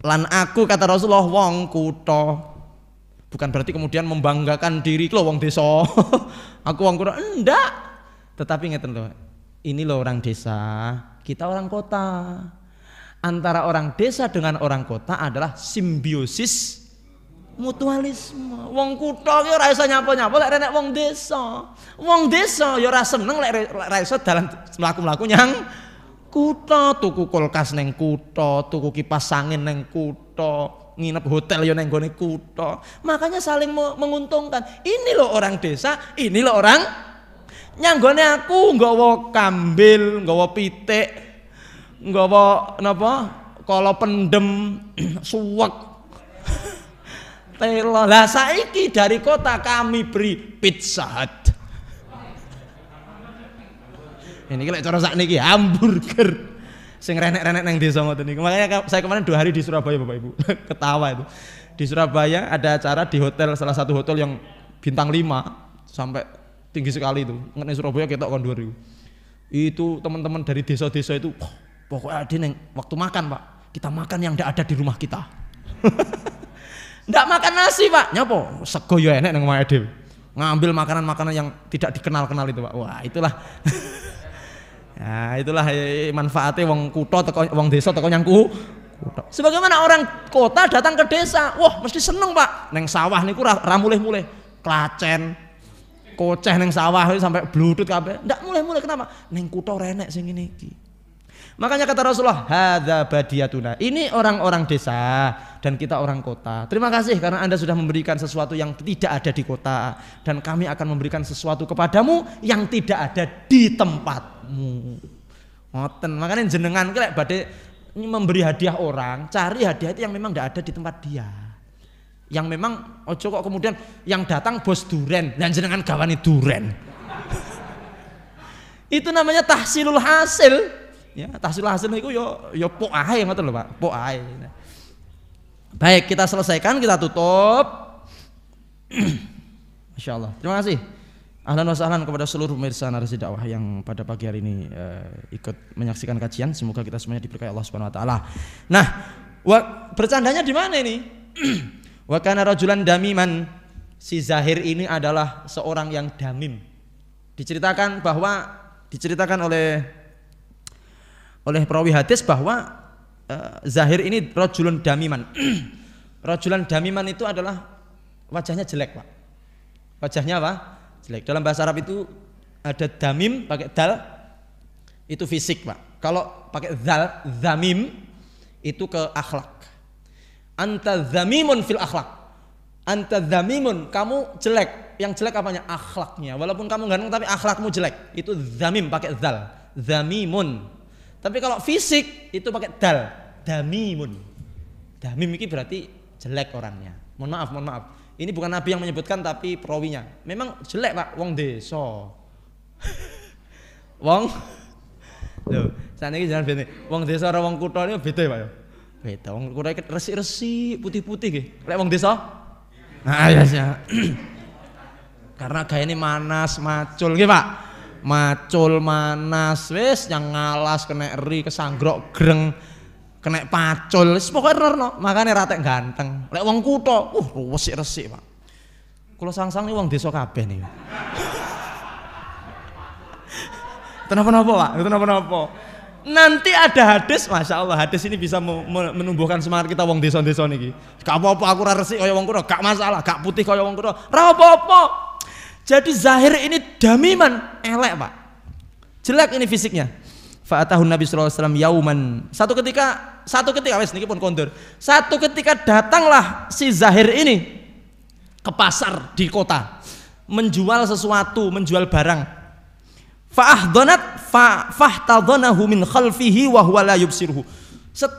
lan aku kata Rasulullah wong kutha. Bukan berarti kemudian membanggakan diri lo wong desa. Aku wong kutha, enggak. Tetapi ngeten loh, ini loh orang desa, kita orang kota. Antara orang desa dengan orang kota adalah simbiosis mutualisme. Wong kutha ki ora iso nyapa-nyapa lek renek wong desa. Wong desa ya ora seneng lek ora iso dalan mlaku-mlaku nyang kutha, tuku kulkas ning kutha, tuku kipas angin ning kutha, nginep hotel ya ning gone kutha. Makanya saling menguntungkan. Ini loh orang desa, ini loh orang nyanggone aku nggawa kambil, nggawa pitik, nggawa napa? Kala pendem, suwek. Telo. Lah saiki dari kota kami beri Pizza Hut. Ini lek cara sakniki hamburger. Sing renek-renek nang desa ngoten niku. Makanya saya kemarin 2 hari di Surabaya Bapak Ibu. Ketawa itu. Di Surabaya ada acara di hotel, salah satu hotel yang bintang 5 sampai tinggi sekali itu. Ngerti Surabaya ketok kon 2000. Itu teman-teman dari desa-desa itu pokoknya ada neng waktu makan Pak, kita makan yang tidak ada di rumah kita. Ndak makan nasi Pak, nyopo sego yo enek nang omahe dhewe. Ngambil makanan-makanan yang tidak dikenal-kenal itu Pak. Wah, itulah. Ya, itulah manfaatnya wong kutha teko wong desa teko nyang kutha. Sebagaimana orang kota datang ke desa, wah mesti seneng Pak. Neng sawah niku ra mulih-mulih. Klacen, koceh neng sawah sampai bludut kabeh. Ndak mulih-mulih kenapa? Neng kutha renek sing ngene iki. Makanya kata Rasulullah, hadza badiyatuna. Ini orang-orang desa dan kita orang kota. Terima kasih karena Anda sudah memberikan sesuatu yang tidak ada di kota, dan kami akan memberikan sesuatu kepadamu yang tidak ada di tempatmu. Ngoten. Makanya jenengan ki lek badhe memberi hadiah orang, cari hadiah itu yang memang tidak ada di tempat dia. Yang memang ojo kok kemudian yang datang bos duren dan jenengan gawani duren. Itu namanya tahsilul hasil. Ya, tahsil hasil itu yo pok ae ngoten lho Pak, pok ae. Baik, kita selesaikan, kita tutup. Masya Allah. Terima kasih. Ahlan wa sahlan kepada seluruh pemirsa Narasi Dakwah yang pada pagi hari ini ikut menyaksikan kajian. Semoga kita semuanya diberkahi Allah Subhanahu wa taala. Nah, bercandanya di mana ini? Wa kana rajulan damiman. Si Zahir ini adalah seorang yang damim. Diceritakan oleh perawi hadis bahwa Zahir ini rajulun damiman. Rajulan damiman itu adalah wajahnya jelek, Pak. Wajahnya apa? Jelek. Dalam bahasa Arab itu ada damim pakai dal itu fisik, Pak. Kalau pakai zal, zamim itu ke akhlak. Anta zamimun fil akhlak. Anta zamimun, kamu jelek. Yang jelek apanya? Akhlaknya. Walaupun kamu ganteng tapi akhlakmu jelek. Itu zamim pakai zal. Zamimun. Tapi kalau fisik itu pakai dal. Damimun. Damim ini berarti jelek orangnya. Mohon maaf. Ini bukan Nabi yang menyebutkan tapi perawinya. Memang jelek, Pak, wong desa. Wong lho, saniki jangan beda. Wong desa karo wong kutha niku beda, Pak ya. Beda. Wong kutha iki resik-resik, putih-putih nggih. Lek wong desa? Nah, ya. Karena gayane manas, macul nggih, Pak. Macul, manas, wis yang ngalas kena eri, kesanggrok greng, kena pacul, pokoknya rerno, makanya ratek ganteng. Lek wong kutha, resik-resik, Pak. Kula sang-sang nih wong desa kabeh nih. Kenapa-napa, Pak? Kenapa-napa? Nanti ada hadis, Masya Allah, hadis ini bisa menumbuhkan semangat kita wong desa-desa niki. Gak apa-apa aku ra resik kaya wong kutha, gak masalah, gak putih kaya wong kutha, ra apa-apa. Jadi Zahir ini damiman, elek, Pak. Jelek ini fisiknya. Fa'atahun Nabi sallallahu alaihi wasallam yauman. Satu ketika wes niki pun kondur. Satu ketika datanglah si Zahir ini ke pasar di kota, menjual sesuatu, menjual barang. Fahtadhanahu min khalfihi wa huwa la yubsiruhu.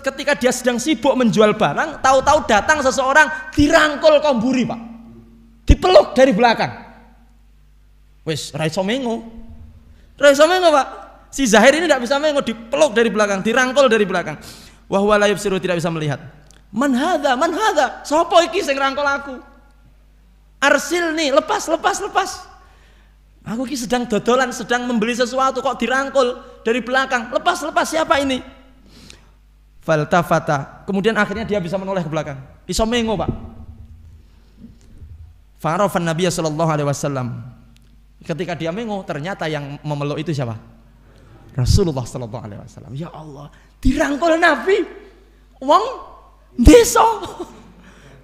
Ketika dia sedang sibuk menjual barang, tahu-tahu datang seseorang dirangkul komburi, Pak. Dipeluk dari belakang. Wes ra iso mengo. Pak. Si Zahir ini tidak bisa mengo, dipeluk dari belakang, dirangkul dari belakang. Wa huwa la yubsiru, tidak bisa melihat. Man hadza? Sopo iki sing rangkul aku? Arsilni, lepas. Aku iki sedang dodolan, sedang membeli sesuatu kok dirangkul dari belakang. Lepas, siapa ini? Faltafata. Kemudian akhirnya dia bisa menoleh ke belakang. Iso mengo, Pak. Fa'arafan Nabi sallallahu alaihi wasallam. Ketika dia mengo, ternyata yang memeluk itu siapa? Rasulullah sallallahu alaihi wasallam. Ya Allah, dirangkul Nabi. Wong desa.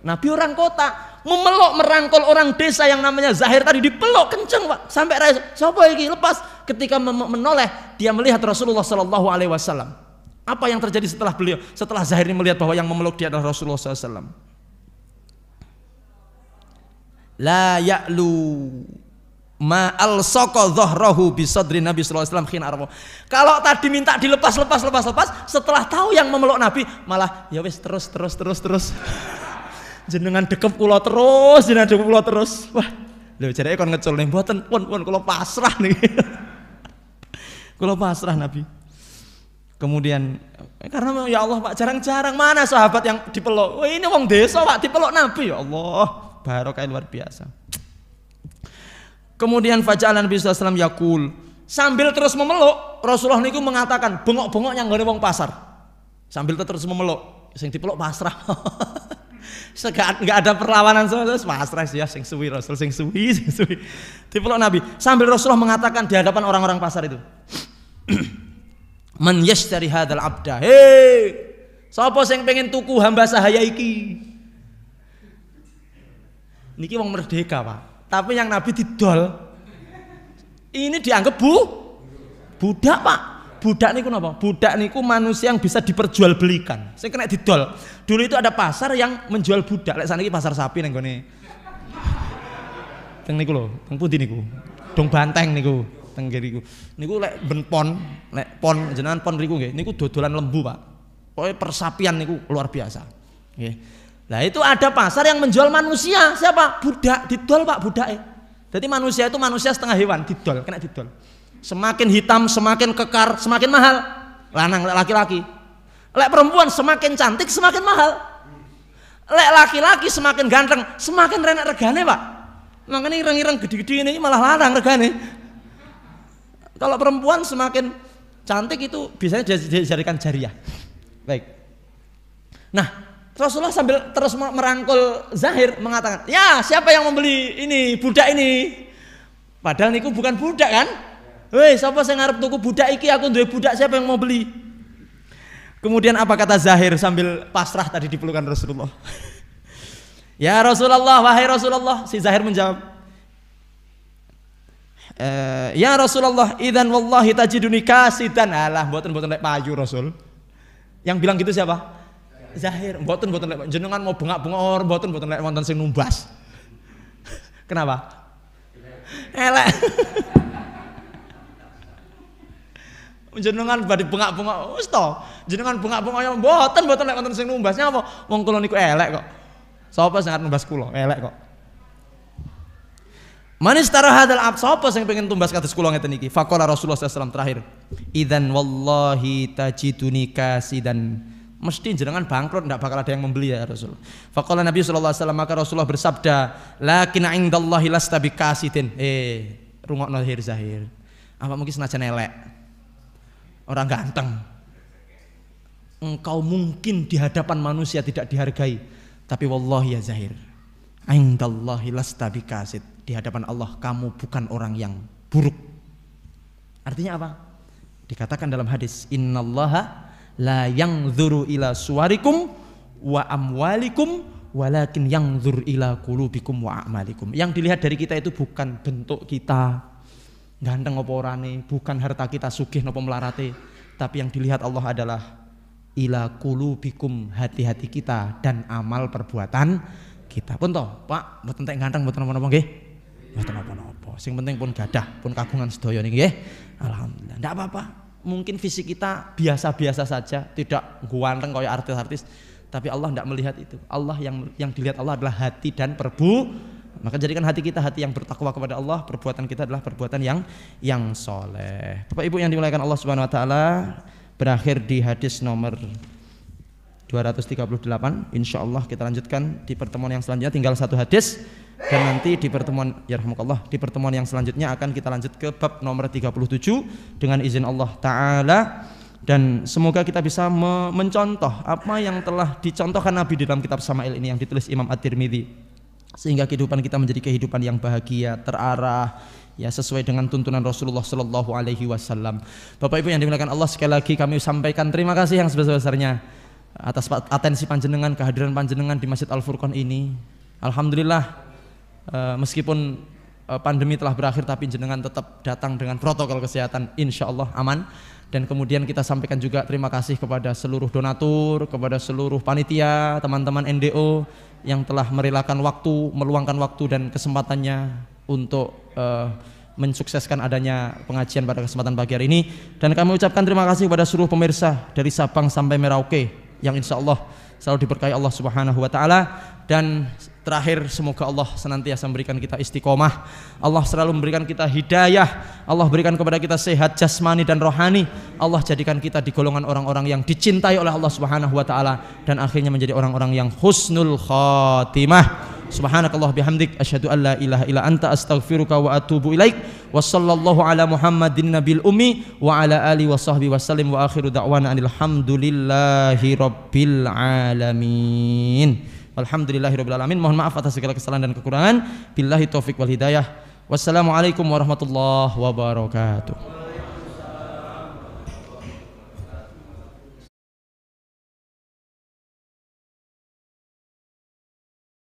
Nabi orang kota merangkul orang desa yang namanya Zahir tadi, dipeluk kenceng, Pak. Sampai sapa iki lepas. Ketika menoleh, dia melihat Rasulullah sallallahu alaihi wasallam. Apa yang terjadi setelah Zahir ini melihat bahwa yang memeluk dia adalah Rasulullah sallallahu alaihi wasallam? La ya'lu ma al-saqa dhahrahu bi sadri Nabi sallallahu alaihi wasallam khina arfa. Kalau tadi minta dilepas, setelah tahu yang memeluk Nabi, malah ya wis terus. Jenengan dekep kula terus. Wah, lho jareke kon ngecul ning mboten pun kula pasrah niki. Kula pasrah Nabi. Kemudian karena ya Allah, Pak, jarang-jarang mana sahabat yang dipeluk. Wah, ini wong desa, Pak, dipeluk Nabi. Ya Allah, barokah luar biasa. Kemudian faja'ala Nabi sallallahu alaihi wasallam yaqul, sambil terus memeluk, Rasulullah niku mengatakan, bengok-bengok yang nggone wong pasar. Sambil terus memeluk, sing dipeluk pasrah. Enggak ada perlawanan sama pasrah sih ya, sing suwi Rasul, sing suwi. Dipeluk Nabi sambil Rasulullah mengatakan di hadapan orang-orang pasar itu. Man yashtari hadzal abda. Hei, sapa sing pengen tuku hamba sahaya iki? Niki wong merdeka, Pak. Tapi yang Nabi didol, ini dianggap budak, Pak. Budak niku napa? Budak niku manusia yang bisa diperjualbelikan. Saya kena didol. Dulu itu ada pasar yang menjual budak. Lek saniki pasar sapi nang gone. Teng niku lho, teng pundi niku? Dong Banteng niku, teng ngriku. Niku lek ben pon jenengan pon riku nggih. Niku dodolan lembu, Pak. Pokoke persapian niku luar biasa. Nggih. Nah itu ada pasar yang menjual manusia. Siapa? Budak, didol, Pak, budake. Jadi manusia itu manusia setengah hewan, didol, kena didol. Semakin hitam, semakin kekar, semakin mahal. Lanang, laki-laki. Lek perempuan semakin cantik, semakin mahal. Lek laki-laki semakin ganteng, semakin renek regane, Pak. Makanya ireng-ireng gede-gede ini malah larang regane. Kalau perempuan semakin cantik itu biasanya dijadikan jariah. Baik. Nah, Rasulullah sambil terus merangkul Zahir mengatakan, ya siapa yang membeli ini budak ini? Padahal niku bukan budak kan? Woi, siapa yang ngarep tuku budak iki? Aku duwe budak, siapa yang mau beli? Kemudian apa kata Zahir sambil pasrah tadi di pelukan Rasulullah? Ya Rasulullah, wahai Rasulullah, si Zahir menjawab, ya Rasulullah, idzan wallahi tajiduni kasidan. Alah, mboten lek payu Rasul. Yang bilang gitu siapa? Zahir. Mboten lek jenengan mau bengak-bengok, mboten lek wonten sing numbas. Kenapa? Elek. Jenengan badhe bengak-bengok wis to. Jenengan bengak-bengok ya mboten lek wonten sing numbasnya apa? Wong kula niku elek kok. Sapa sing arep numbas kula? Elek kok. Manis tarahadal ab, sapa sing pengen tumbas kados kula ngeten iki? Faqala Rasulullah SAW terakhir, idzan wallahi tajiduni kasidan. Mesti jenengan bangkrut, ndak bakal ada yang membeli ya Rasul. Faqala Nabi sallallahu alaihi wasallam, maka Rasulullah bersabda, lakin indallahi lasta bikasidin. Rungokno Zahir. Apa mungkin senajan elek, orang ganteng, engkau mungkin di hadapan manusia tidak dihargai, tapi wallahi ya Zahir, indallahi lasta bikasid. Di hadapan Allah kamu bukan orang yang buruk. Artinya apa? Dikatakan dalam hadis, innallaha la yanzuru ila suwarikum wa amwalikum walakin yanzur ila qulubikum wa a'malikum. Yang dilihat dari kita itu bukan bentuk kita, ganteng apa orane, bukan harta kita sugih napa melarate, tapi yang dilihat Allah adalah ila qulubikum, hati-hati kita dan amal perbuatan kita. Pun toh, Pak, mboten tek ganteng mboten napa-napa nggih. Mboten napa-napa. Sing penting pun gadah, pun kagungan sedaya niki nggih. Alhamdulillah. Ndak apa-apa. Mungkin fisik kita biasa-biasa saja, tidak ganteng kayak artis-artis, tapi Allah tidak melihat itu. Allah yang dilihat Allah adalah hati dan maka jadikan hati kita hati yang bertakwa kepada Allah, perbuatan kita adalah perbuatan yang soleh. Bapak Ibu yang dimuliakan Allah Subhanahu Wa Taala, berakhir di hadis nomor 238. Insya Allah kita lanjutkan di pertemuan yang selanjutnya, tinggal satu hadis. Dan nanti di pertemuan di pertemuan yang selanjutnya akan kita lanjut ke bab nomor 37 dengan izin Allah Ta'ala. Dan semoga kita bisa mencontoh apa yang telah dicontohkan Nabi di dalam kitab Syama'il ini yang ditulis Imam At-Tirmidzi, sehingga kehidupan kita menjadi kehidupan yang bahagia, terarah, ya sesuai dengan tuntunan Rasulullah Sallallahu Alaihi Wasallam. Bapak Ibu yang dimuliakan Allah, sekali lagi kami sampaikan terima kasih yang sebesar-besarnya atas atensi panjenengan, kehadiran panjenengan di Masjid Al-Furqan ini. Alhamdulillah, meskipun pandemi telah berakhir, tapi jenengan tetap datang dengan protokol kesehatan, insya Allah aman. Dan kemudian kita sampaikan juga terima kasih kepada seluruh donatur, kepada seluruh panitia, teman-teman NDO yang telah merelakan waktu, meluangkan waktu dan kesempatannya untuk mensukseskan adanya pengajian pada kesempatan pagi hari ini. Dan kami ucapkan terima kasih kepada seluruh pemirsa dari Sabang sampai Merauke yang insya Allah selalu diberkahi Allah Subhanahu Wa Taala. Dan terakhir, semoga Allah senantiasa memberikan kita istiqomah, Allah selalu memberikan kita hidayah, Allah berikan kepada kita sehat jasmani dan rohani, Allah jadikan kita di golongan orang-orang yang dicintai oleh Allah Subhanahu Wa Taala, dan akhirnya menjadi orang-orang yang husnul khatimah. Subhanakallah bihamdik, asyhadu an la ilaha illa anta, astaghfiruka wa atubu ilaik. Wa sallallahu ala Muhammadin nabil ummi wa ala alihi wa sahbihi wasallim, wa akhiru da'wana alhamdulillahi rabbil alamin. Alhamdulillahirabbil alamin. Mohon maaf atas segala kesalahan dan kekurangan. Billahi taufik wal hidayah. Wassalamualaikum warahmatullahi wabarakatuh.